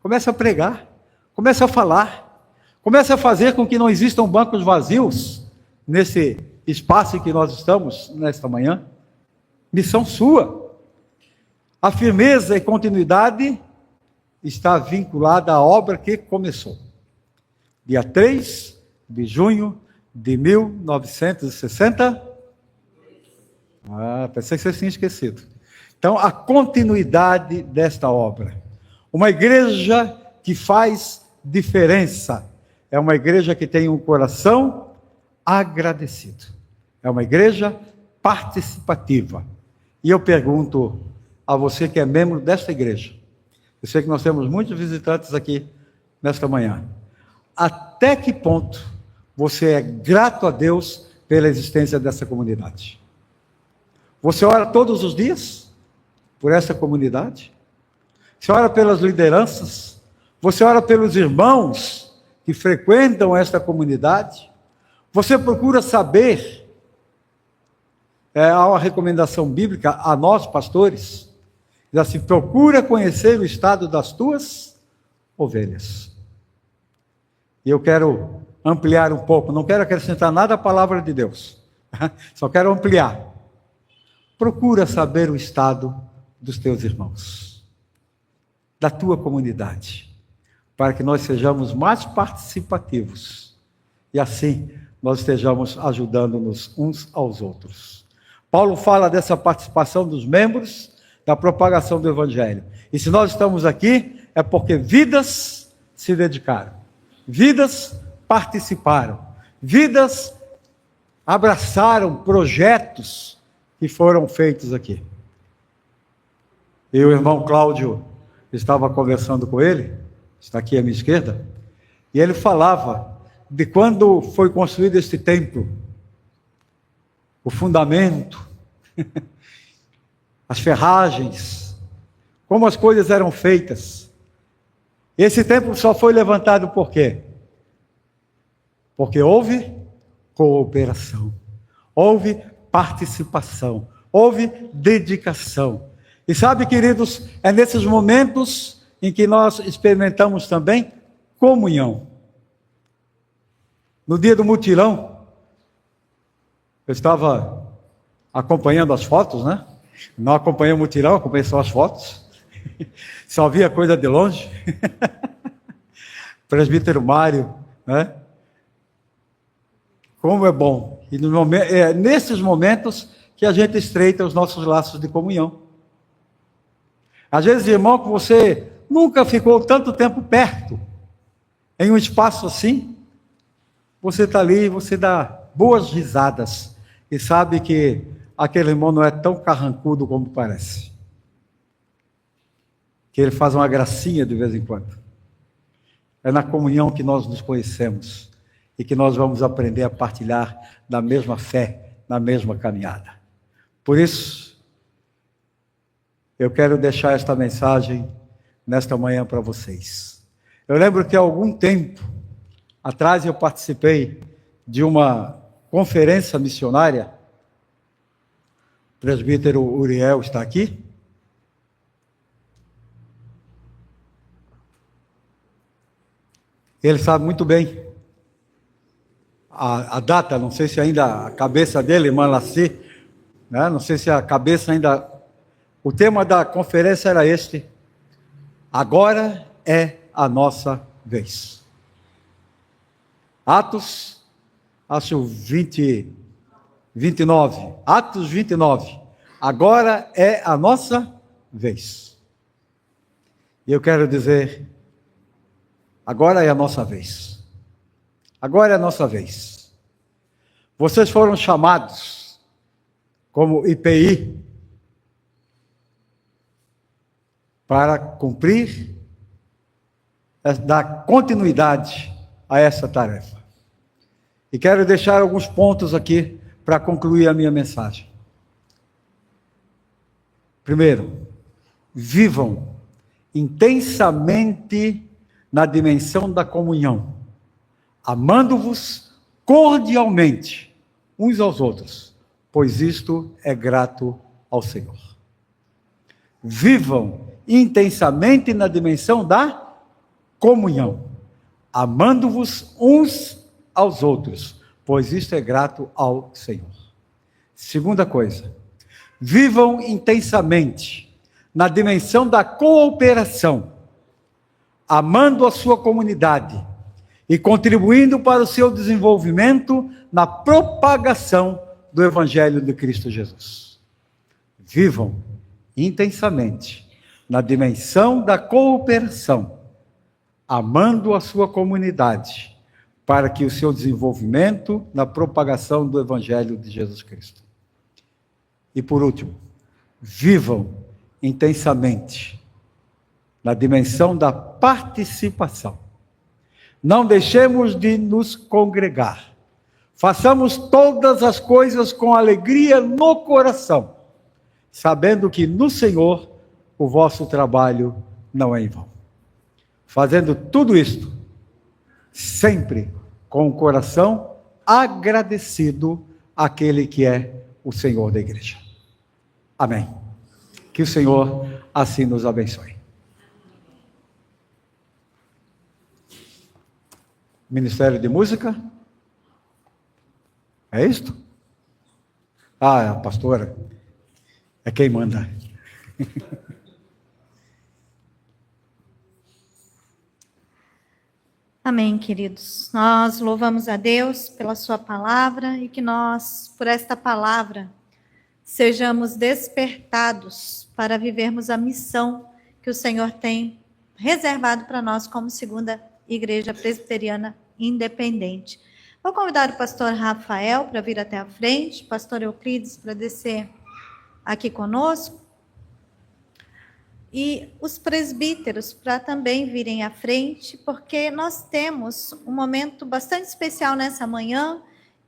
Comece a pregar, comece a falar, comece a fazer com que não existam bancos vazios nesse espaço em que nós estamos nesta manhã. Missão sua. A firmeza e continuidade está vinculada à obra que começou. Dia 3 de junho de 1960. Pensei que você tinha esquecido. Então, a continuidade desta obra. Uma igreja que faz diferença. É uma igreja que tem um coração agradecido. É uma igreja participativa. E eu pergunto a você que é membro desta igreja. Eu sei que nós temos muitos visitantes aqui nesta manhã. Até que ponto você é grato a Deus pela existência dessa comunidade? Você ora todos os dias por essa comunidade? Você ora pelas lideranças? Você ora pelos irmãos que frequentam esta comunidade? Você procura saber, há uma recomendação bíblica a nós, pastores, diz assim: procura conhecer o estado das tuas ovelhas. E eu quero ampliar um pouco, não quero acrescentar nada à palavra de Deus, só quero ampliar. Procura saber o estado dos teus irmãos, da tua comunidade, para que nós sejamos mais participativos e assim nós estejamos ajudando-nos uns aos outros. Paulo fala dessa participação dos membros, da propagação do Evangelho. E se nós estamos aqui, é porque vidas se dedicaram, vidas participaram, vidas abraçaram projetos que foram feitos aqui. E o irmão Cláudio estava conversando com ele, está aqui à minha esquerda, e ele falava de quando foi construído este templo, o fundamento, as ferragens, como as coisas eram feitas. Esse templo só foi levantado por quê? Porque houve cooperação, houve participação, houve dedicação. E sabe, queridos, é nesses momentos em que nós experimentamos também comunhão. No dia do mutirão, eu estava acompanhando as fotos, né? Não acompanhei o mutirão, acompanhei só as fotos. Só via coisa de longe. Presbítero Mário, né? Como é bom. E é nesses momentos que a gente estreita os nossos laços de comunhão. Às vezes, irmão, que você nunca ficou tanto tempo perto, em um espaço assim, você está ali, você dá boas risadas e sabe que aquele irmão não é tão carrancudo como parece. Que ele faz uma gracinha de vez em quando. É na comunhão que nós nos conhecemos e que nós vamos aprender a partilhar da mesma fé, na mesma caminhada. Por isso, eu quero deixar esta mensagem nesta manhã para vocês. Eu lembro que há algum tempo atrás eu participei de uma conferência missionária. O presbítero Uriel está aqui. Ele sabe muito bem a data, não sei se ainda a cabeça dele, irmã Laci, né? Não sei se a cabeça ainda... O tema da conferência era este: agora é a nossa vez. Atos, acho 29. Atos 29. Agora é a nossa vez. E eu quero dizer, agora é a nossa vez. Agora é a nossa vez. Vocês foram chamados como IPI para cumprir, dar continuidade a essa tarefa. E quero deixar alguns pontos aqui para concluir a minha mensagem. Primeiro, vivam intensamente na dimensão da comunhão, amando-vos cordialmente uns aos outros, pois isto é grato ao Senhor. Vivam intensamente na dimensão da comunhão, amando-vos uns aos outros, pois isto é grato ao Senhor. Segunda coisa, vivam intensamente na dimensão da cooperação, amando a sua comunidade e contribuindo para o seu desenvolvimento na propagação do Evangelho de Cristo Jesus. Vivam intensamente na dimensão da cooperação, amando a sua comunidade, para que o seu desenvolvimento na propagação do Evangelho de Jesus Cristo. E por último, vivam intensamente na dimensão da participação. Não deixemos de nos congregar. Façamos todas as coisas com alegria no coração, sabendo que no Senhor o vosso trabalho não é em vão. Fazendo tudo isto, sempre com o coração agradecido àquele que é o Senhor da igreja. Amém. Que o Senhor assim nos abençoe. Ministério de Música? É isto? Ah, a pastora é quem manda. Amém, queridos. Nós louvamos a Deus pela sua palavra e que nós, por esta palavra, sejamos despertados para vivermos a missão que o Senhor tem reservado para nós como segunda igreja presbiteriana independente. Vou convidar o pastor Rafael para vir até a frente, pastor Euclides para descer aqui conosco, e os presbíteros para também virem à frente, porque nós temos um momento bastante especial nessa manhã,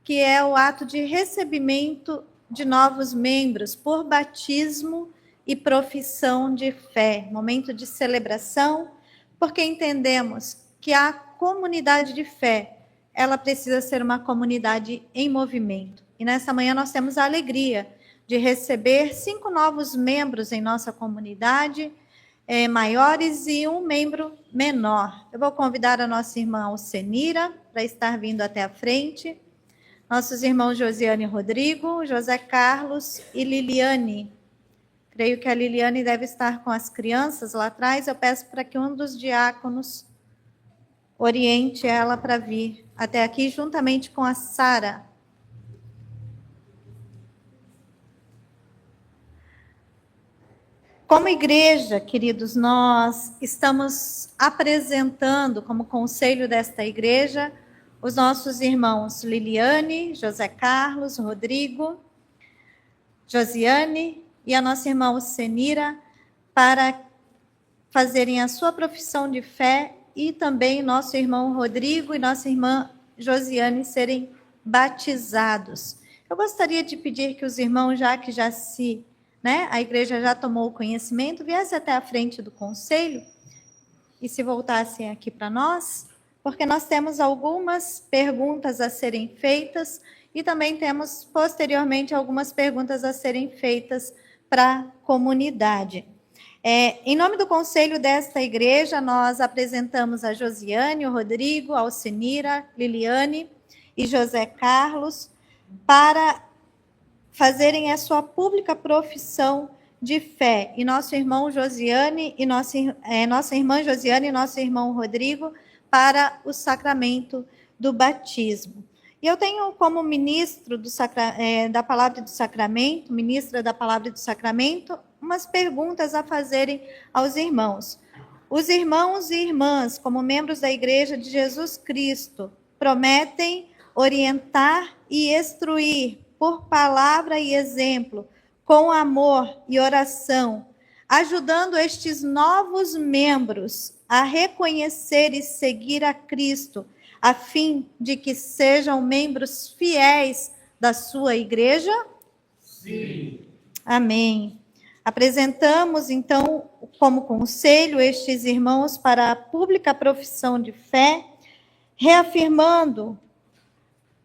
que é o ato de recebimento de novos membros por batismo e profissão de fé, momento de celebração, porque entendemos que a comunidade de fé, ela precisa ser uma comunidade em movimento. E nessa manhã nós temos a alegria de receber 5 novos membros em nossa comunidade, maiores e um membro menor. Eu vou convidar a nossa irmã Alcenira para estar vindo até a frente, nossos irmãos Josiane e Rodrigo, José Carlos e Liliane. Creio que a Liliane deve estar com as crianças lá atrás. Eu peço para que um dos diáconos oriente ela para vir até aqui, juntamente com a Sara. Como igreja, queridos, nós estamos apresentando, como conselho desta igreja, os nossos irmãos Liliane, José Carlos, Rodrigo, Josiane e a nossa irmã Alcenira, para fazerem a sua profissão de fé, e também nosso irmão Rodrigo e nossa irmã Josiane serem batizados. Eu gostaria de pedir que os irmãos, a igreja já tomou o conhecimento, viessem até a frente do conselho e se voltassem aqui para nós, porque nós temos algumas perguntas a serem feitas e também temos, posteriormente, algumas perguntas a serem feitas para a comunidade. Em nome do conselho desta igreja, nós apresentamos a Josiane, o Rodrigo, a Alcenira, Liliane e José Carlos para fazerem a sua pública profissão de fé. E nosso irmão Josiane e nossa irmã Josiane e nosso irmão Rodrigo para o sacramento do batismo. E eu tenho como ministro da Palavra do Sacramento, ministra da Palavra do Sacramento, umas perguntas a fazerem aos irmãos. Os irmãos e irmãs, como membros da Igreja de Jesus Cristo, prometem orientar e instruir por palavra e exemplo, com amor e oração, ajudando estes novos membros a reconhecer e seguir a Cristo, a fim de que sejam membros fiéis da sua igreja? Sim. Amém. Apresentamos, então, como conselho estes irmãos para a pública profissão de fé, reafirmando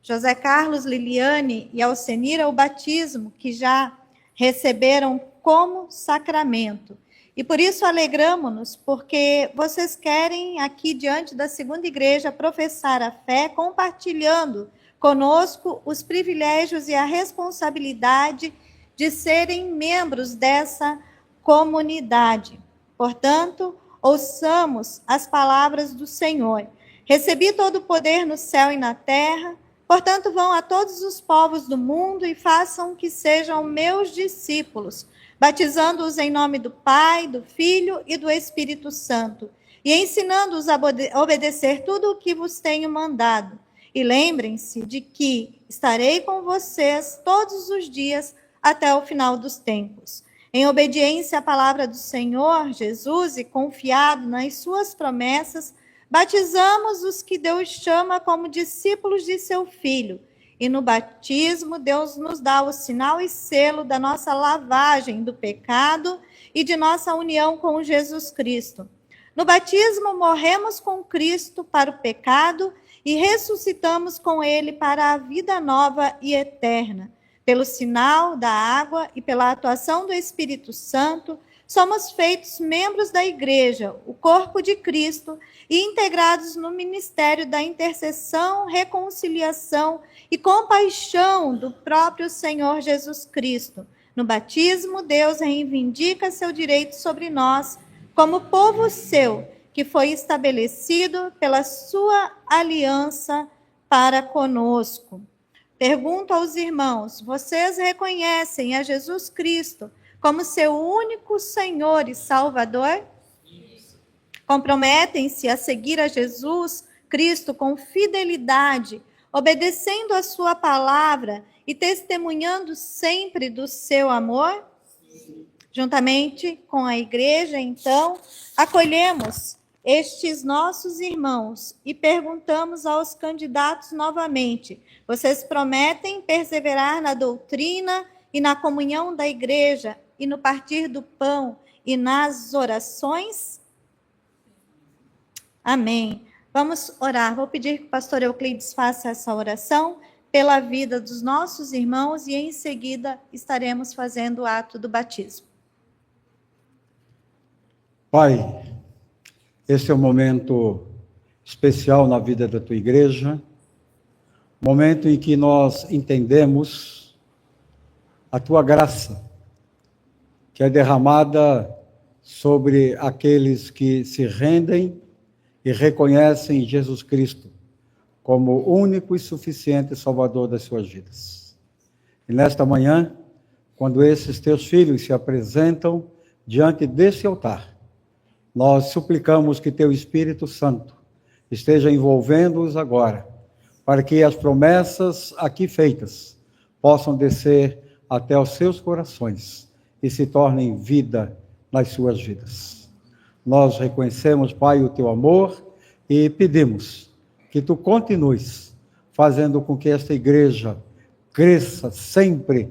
José Carlos, Liliane e Alcenira o batismo que já receberam como sacramento. E por isso alegramo-nos, porque vocês querem aqui diante da segunda igreja professar a fé, compartilhando conosco os privilégios e a responsabilidade de serem membros dessa comunidade. Portanto, ouçamos as palavras do Senhor. Recebi todo o poder no céu e na terra, portanto, vão a todos os povos do mundo e façam que sejam meus discípulos, batizando-os em nome do Pai, do Filho e do Espírito Santo, e ensinando-os a obedecer tudo o que vos tenho mandado. E lembrem-se de que estarei com vocês todos os dias até o final dos tempos. Em obediência à palavra do Senhor Jesus e confiado nas suas promessas, batizamos os que Deus chama como discípulos de seu Filho. E no batismo, Deus nos dá o sinal e selo da nossa lavagem do pecado e de nossa união com Jesus Cristo. No batismo, morremos com Cristo para o pecado e ressuscitamos com Ele para a vida nova e eterna. Pelo sinal da água e pela atuação do Espírito Santo, somos feitos membros da Igreja, o corpo de Cristo, e integrados no ministério da intercessão, reconciliação e compaixão do próprio Senhor Jesus Cristo. No batismo, Deus reivindica seu direito sobre nós, como povo seu, que foi estabelecido pela sua aliança para conosco. Pergunto aos irmãos, vocês reconhecem a Jesus Cristo como seu único Senhor e Salvador? Comprometem-se a seguir a Jesus Cristo com fidelidade, obedecendo a sua palavra e testemunhando sempre do seu amor? Juntamente com a igreja, então, acolhemos estes nossos irmãos e perguntamos aos candidatos novamente: vocês prometem perseverar na doutrina e na comunhão da igreja e no partir do pão e nas orações? Amém. Vamos orar. Vou pedir que o pastor Euclides faça essa oração pela vida dos nossos irmãos e em seguida estaremos fazendo o ato do batismo. Pai, esse é um momento especial na vida da tua igreja, momento em que nós entendemos a tua graça, que é derramada sobre aqueles que se rendem e reconhecem Jesus Cristo como o único e suficiente Salvador das suas vidas. E nesta manhã, quando esses teus filhos se apresentam diante desse altar, nós suplicamos que teu Espírito Santo esteja envolvendo-os agora, para que as promessas aqui feitas possam descer até os seus corações e se tornem vida nas suas vidas. Nós reconhecemos, Pai, o teu amor e pedimos que tu continues fazendo com que esta igreja cresça sempre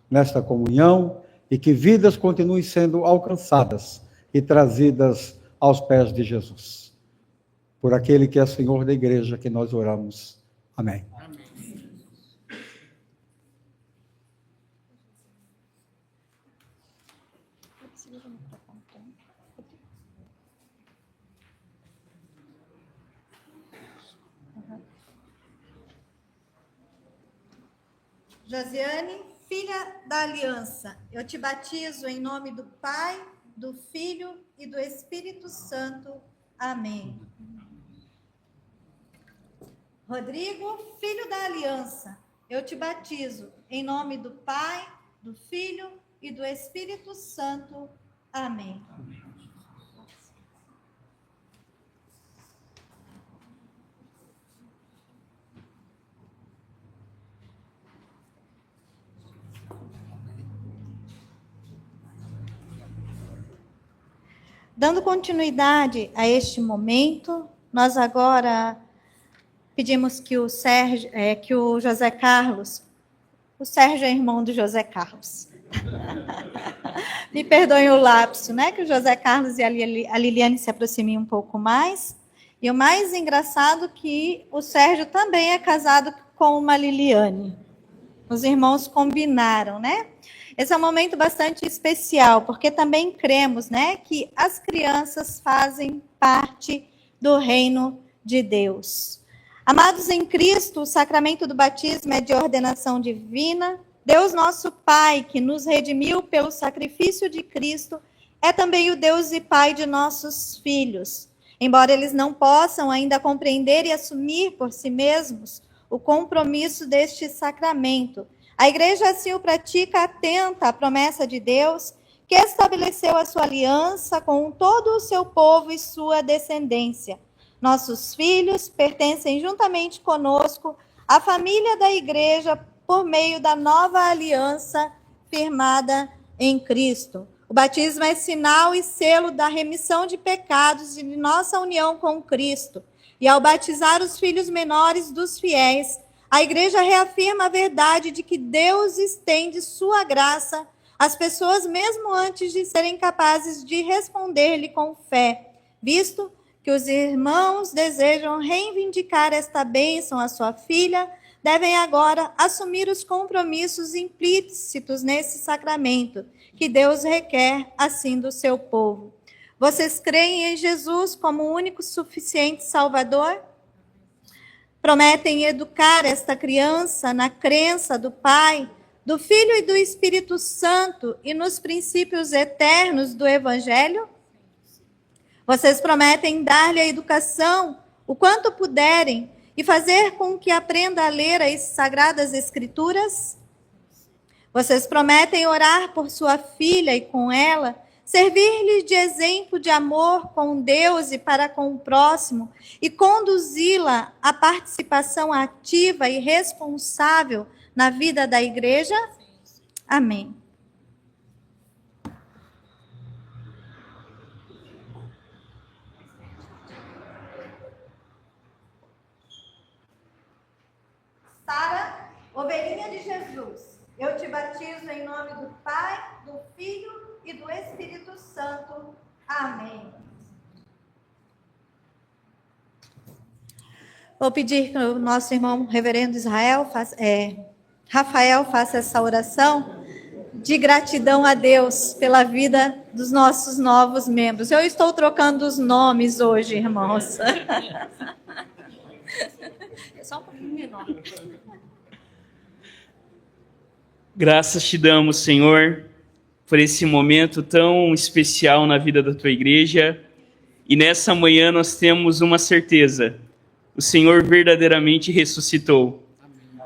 nesta comunhão e que vidas continuem sendo alcançadas e trazidas aos pés de Jesus. Por aquele que é Senhor da igreja que nós oramos. Amém. Amém. Josiane, filha da aliança, eu te batizo em nome do Pai, do Filho e do Espírito Santo. Amém. Rodrigo, filho da aliança, eu te batizo em nome do Pai, do Filho e do Espírito Santo. Amém. Dando continuidade a este momento, nós agora pedimos que o José Carlos, o Sérgio é irmão do José Carlos, Me perdoem o lapso, né? Que o José Carlos e a Liliane se aproximem um pouco mais. E o mais engraçado é que o Sérgio também é casado com uma Liliane. Os irmãos combinaram, né? Esse é um momento bastante especial, porque também cremos, né, que as crianças fazem parte do reino de Deus. Amados em Cristo, o sacramento do batismo é de ordenação divina. Deus nosso Pai, que nos redimiu pelo sacrifício de Cristo, é também o Deus e Pai de nossos filhos. Embora eles não possam ainda compreender e assumir por si mesmos o compromisso deste sacramento, a igreja assim o pratica atenta à promessa de Deus, que estabeleceu a sua aliança com todo o seu povo e sua descendência. Nossos filhos pertencem juntamente conosco à família da igreja por meio da nova aliança firmada em Cristo. O batismo é sinal e selo da remissão de pecados e de nossa união com Cristo. E ao batizar os filhos menores dos fiéis, a igreja reafirma a verdade de que Deus estende sua graça às pessoas mesmo antes de serem capazes de responder-lhe com fé, visto que os irmãos desejam reivindicar esta bênção à sua filha, devem agora assumir os compromissos implícitos nesse sacramento, que Deus requer assim do seu povo. Vocês creem em Jesus como o único suficiente Salvador? Prometem educar esta criança na crença do Pai, do Filho e do Espírito Santo e nos princípios eternos do Evangelho? Vocês prometem dar-lhe a educação o quanto puderem e fazer com que aprenda a ler as Sagradas Escrituras? Vocês prometem orar por sua filha e com ela, servir-lhe de exemplo de amor com Deus e para com o próximo e conduzi-la à participação ativa e responsável na vida da igreja? Amém. Sara, ovelhinha de Jesus, eu te batizo em nome do Pai, do Filho e do Espírito Santo. Amém. Vou pedir que o nosso irmão reverendo Rafael faça essa oração de gratidão a Deus pela vida dos nossos novos membros. Eu estou trocando os nomes hoje, irmãos. É só um pouquinho menor. Graças te damos, Senhor, por esse momento tão especial na vida da tua igreja. E nessa manhã nós temos uma certeza: o Senhor verdadeiramente ressuscitou.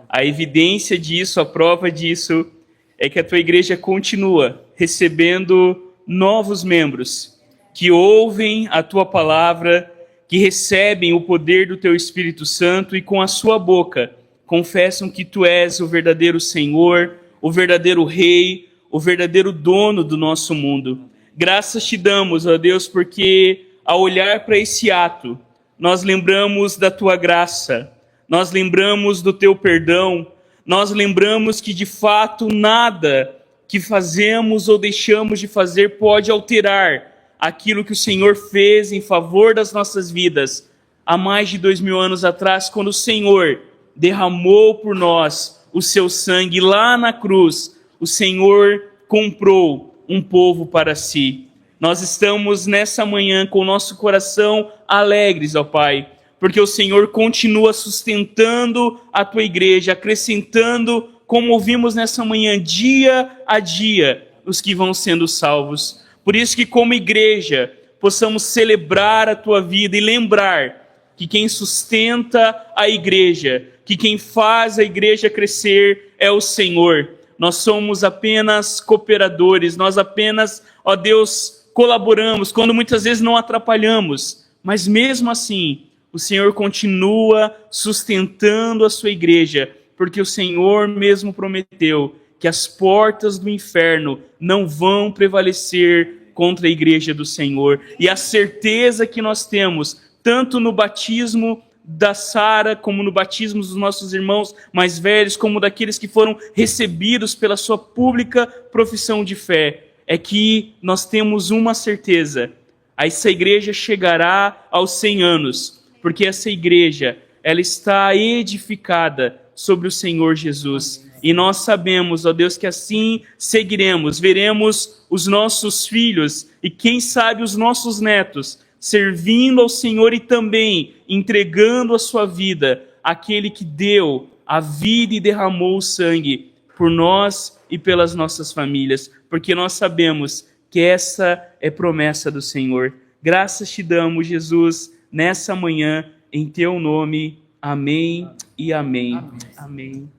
A evidência disso, a prova disso, é que a tua igreja continua recebendo novos membros, que ouvem a tua palavra, que recebem o poder do teu Espírito Santo e com a sua boca confessam que tu és o verdadeiro Senhor, o verdadeiro Rei, o verdadeiro dono do nosso mundo. Graças te damos, ó Deus, porque ao olhar para esse ato, nós lembramos da tua graça, nós lembramos do teu perdão, nós lembramos que de fato nada que fazemos ou deixamos de fazer pode alterar aquilo que o Senhor fez em favor das nossas vidas há mais de 2000 anos atrás, quando o Senhor derramou por nós o seu sangue lá na cruz. O Senhor comprou um povo para si. Nós estamos nessa manhã com o nosso coração alegres, ó Pai, porque o Senhor continua sustentando a tua igreja, acrescentando, como ouvimos nessa manhã, dia a dia, os que vão sendo salvos. Por isso que como igreja possamos celebrar a tua vida e lembrar que quem sustenta a igreja, que quem faz a igreja crescer é o Senhor. Nós somos apenas cooperadores, nós apenas, ó Deus, colaboramos, quando muitas vezes não atrapalhamos, mas mesmo assim, o Senhor continua sustentando a sua igreja, porque o Senhor mesmo prometeu que as portas do inferno não vão prevalecer contra a igreja do Senhor. E a certeza que nós temos, tanto no batismo da Sara, como no batismo dos nossos irmãos mais velhos, como daqueles que foram recebidos pela sua pública profissão de fé, é que nós temos uma certeza: essa igreja chegará aos 100 anos, porque essa igreja, ela está edificada sobre o Senhor Jesus. E nós sabemos, ó Deus, que assim seguiremos, veremos os nossos filhos e quem sabe os nossos netos servindo ao Senhor e também entregando a sua vida àquele que deu a vida e derramou o sangue por nós e pelas nossas famílias, porque nós sabemos que essa é promessa do Senhor. Graças te damos, Jesus, nessa manhã, em teu nome. Amém e amém. Amém. Amém.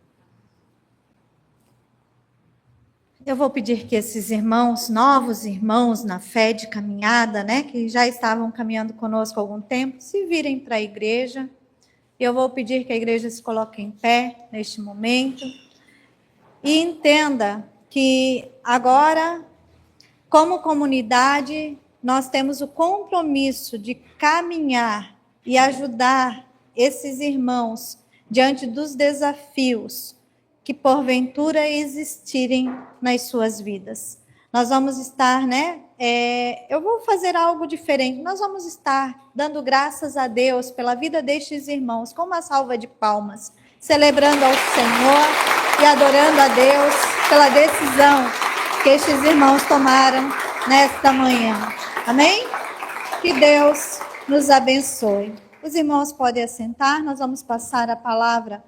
Eu vou pedir que esses irmãos, novos irmãos na fé de caminhada, né, que já estavam caminhando conosco há algum tempo, se virem para a igreja. Eu vou pedir que a igreja se coloque em pé neste momento e entenda que agora, como comunidade, nós temos o compromisso de caminhar e ajudar esses irmãos diante dos desafios que porventura existirem nas suas vidas. Nós vamos estar, eu vou fazer algo diferente. Nós vamos estar dando graças a Deus pela vida destes irmãos, com uma salva de palmas, celebrando ao Senhor e adorando a Deus pela decisão que estes irmãos tomaram nesta manhã. Amém? Que Deus nos abençoe. Os irmãos podem assentar, nós vamos passar a palavra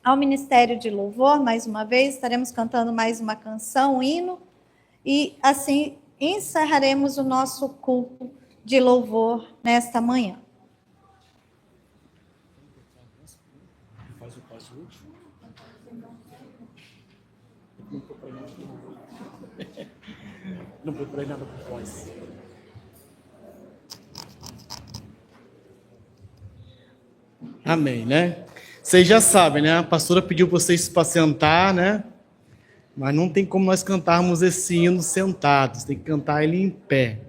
ao Ministério de Louvor, mais uma vez, estaremos cantando mais uma canção, um hino, e assim encerraremos o nosso culto de louvor nesta manhã. Não procurei nada por voz. Amém, né? Vocês já sabem, né? A pastora pediu para vocês para sentar, né? Mas não tem como nós cantarmos esse hino sentados, tem que cantar ele em pé.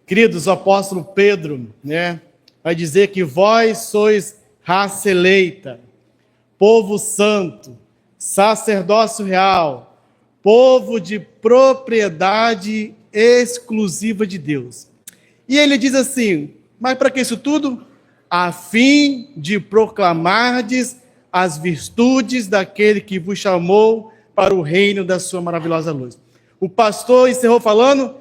Queridos, o apóstolo Pedro, né, vai dizer que vós sois raça eleita, povo santo, sacerdócio real, povo de propriedade exclusiva de Deus. E ele diz assim, mas para que isso tudo? A fim de proclamardes as virtudes daquele que vos chamou para o reino da sua maravilhosa luz. O pastor encerrou falando,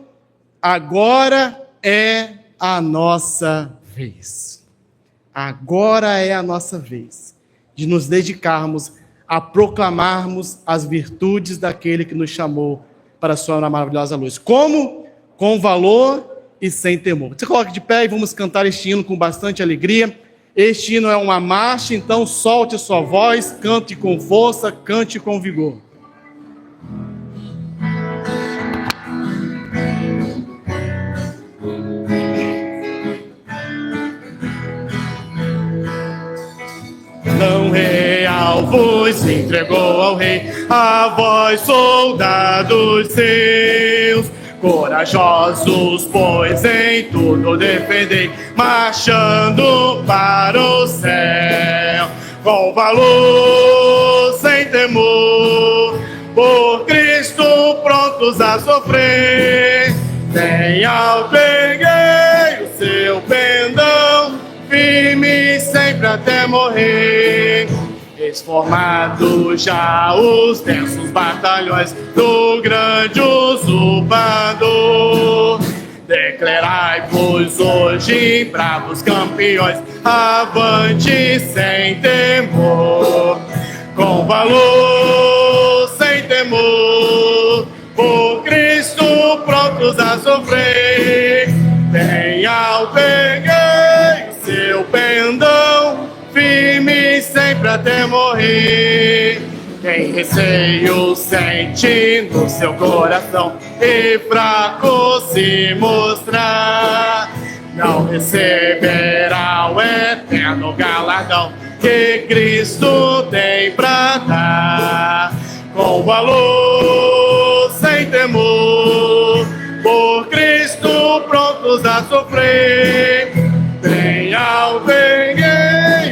agora é a nossa vez. Agora é a nossa vez de nos dedicarmos a proclamarmos as virtudes daquele que nos chamou para a sua maravilhosa luz. Como? Com valor e sem temor. Você coloca de pé e vamos cantar este hino com bastante alegria. Este hino é uma marcha, então solte sua voz, cante com força, cante com vigor. Não real vos entregou ao rei, a vós soldados seus, corajosos, pois em tudo defendei, marchando para o céu, com valor, sem temor, por Cristo prontos a sofrer. Nem alberguei o seu pendão, firme sempre até morrer. Esformados já os densos batalhões do grande usurpador, declarai-vos hoje bravos campeões, avante sem temor, com valor, sem temor, por Cristo prontos a sofrer. Nem alberguei seu pendão, firme sempre até morrer. Quem receio sente no seu coração e fraco se mostrar, não receberá o eterno galardão que Cristo tem pra dar. Com valor, sem temor, por Cristo prontos a sofrer. Nem alberguei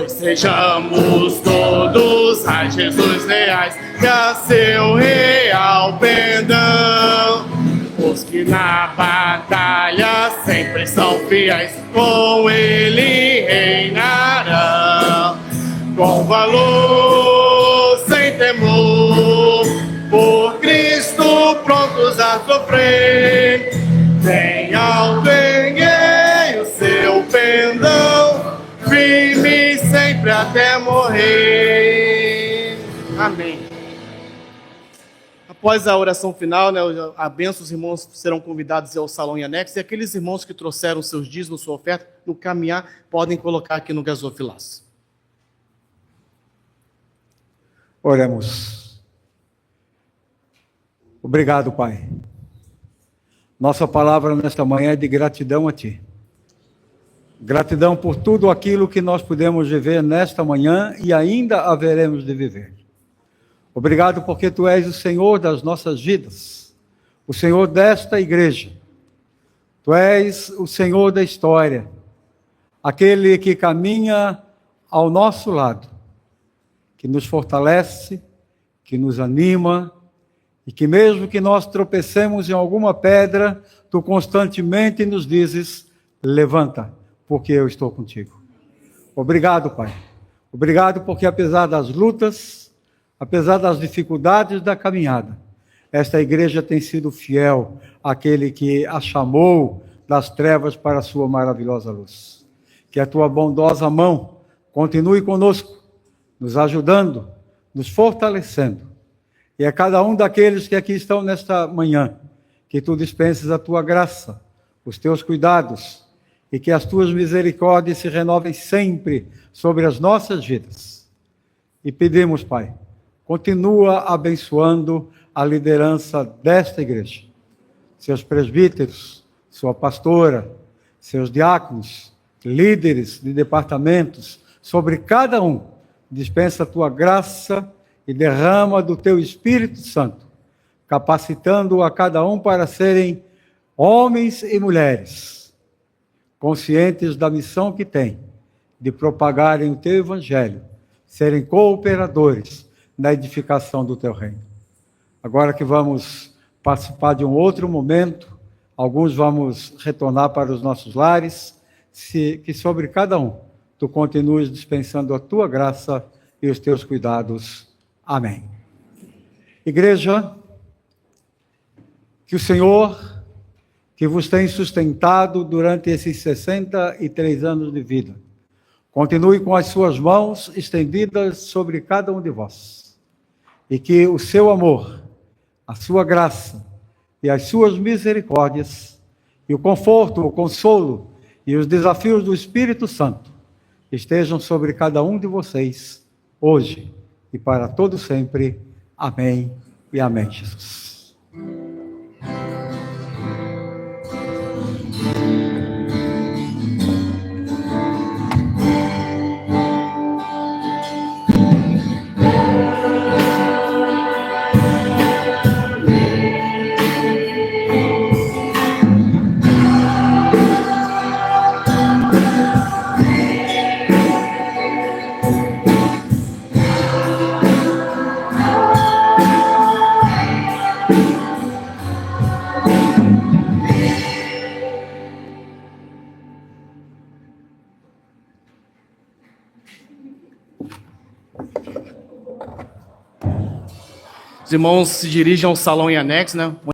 Pois sejamos todos a Jesus leais e a seu real perdão. Os que na batalha sempre são fiéis, com ele reinarão. Com valor, sem temor, por Cristo prontos a sofrer. Bem alto erguei o seu pendão, firme sempre até morrer. Amém. Após a oração final, a bênção, os irmãos serão convidados ao salão em anexo, e aqueles irmãos que trouxeram seus dízimos, sua oferta, no caminhar, podem colocar aqui no gasofilaço. Oremos. Obrigado, Pai. Nossa palavra nesta manhã é de gratidão a Ti. Gratidão por tudo aquilo que nós pudemos viver nesta manhã e ainda haveremos de viver. Obrigado porque Tu és o Senhor das nossas vidas, o Senhor desta igreja. Tu és o Senhor da história, aquele que caminha ao nosso lado, que nos fortalece, que nos anima, e que mesmo que nós tropecemos em alguma pedra, Tu constantemente nos dizes, levanta, porque eu estou contigo. Obrigado, Pai. Obrigado porque apesar das lutas, apesar das dificuldades da caminhada, esta igreja tem sido fiel àquele que a chamou das trevas para a sua maravilhosa luz. Que a Tua bondosa mão continue conosco, nos ajudando, nos fortalecendo. E a cada um daqueles que aqui estão nesta manhã, que Tu dispenses a Tua graça, os Teus cuidados, e que as Tuas misericórdias se renovem sempre sobre as nossas vidas. E pedimos, Pai, continua abençoando a liderança desta igreja, seus presbíteros, sua pastora, seus diáconos, líderes de departamentos, sobre cada um. Dispensa a Tua graça e derrama do Teu Espírito Santo, capacitando a cada um para serem homens e mulheres, conscientes da missão que têm, de propagarem o Teu Evangelho, serem cooperadores na edificação do Teu reino. Agora que vamos participar de um outro momento, alguns vamos retornar para os nossos lares, que sobre cada um Tu continues dispensando a Tua graça e os Teus cuidados. Amém. Igreja, que o Senhor, que vos tem sustentado durante esses 63 anos de vida, continue com as suas mãos estendidas sobre cada um de vós, e que o seu amor, a sua graça e as suas misericórdias, e o conforto, o consolo e os desafios do Espírito Santo estejam sobre cada um de vocês, hoje e para todo sempre. Amém e amém, Jesus. Os irmãos se dirigem ao salão em anexo, né?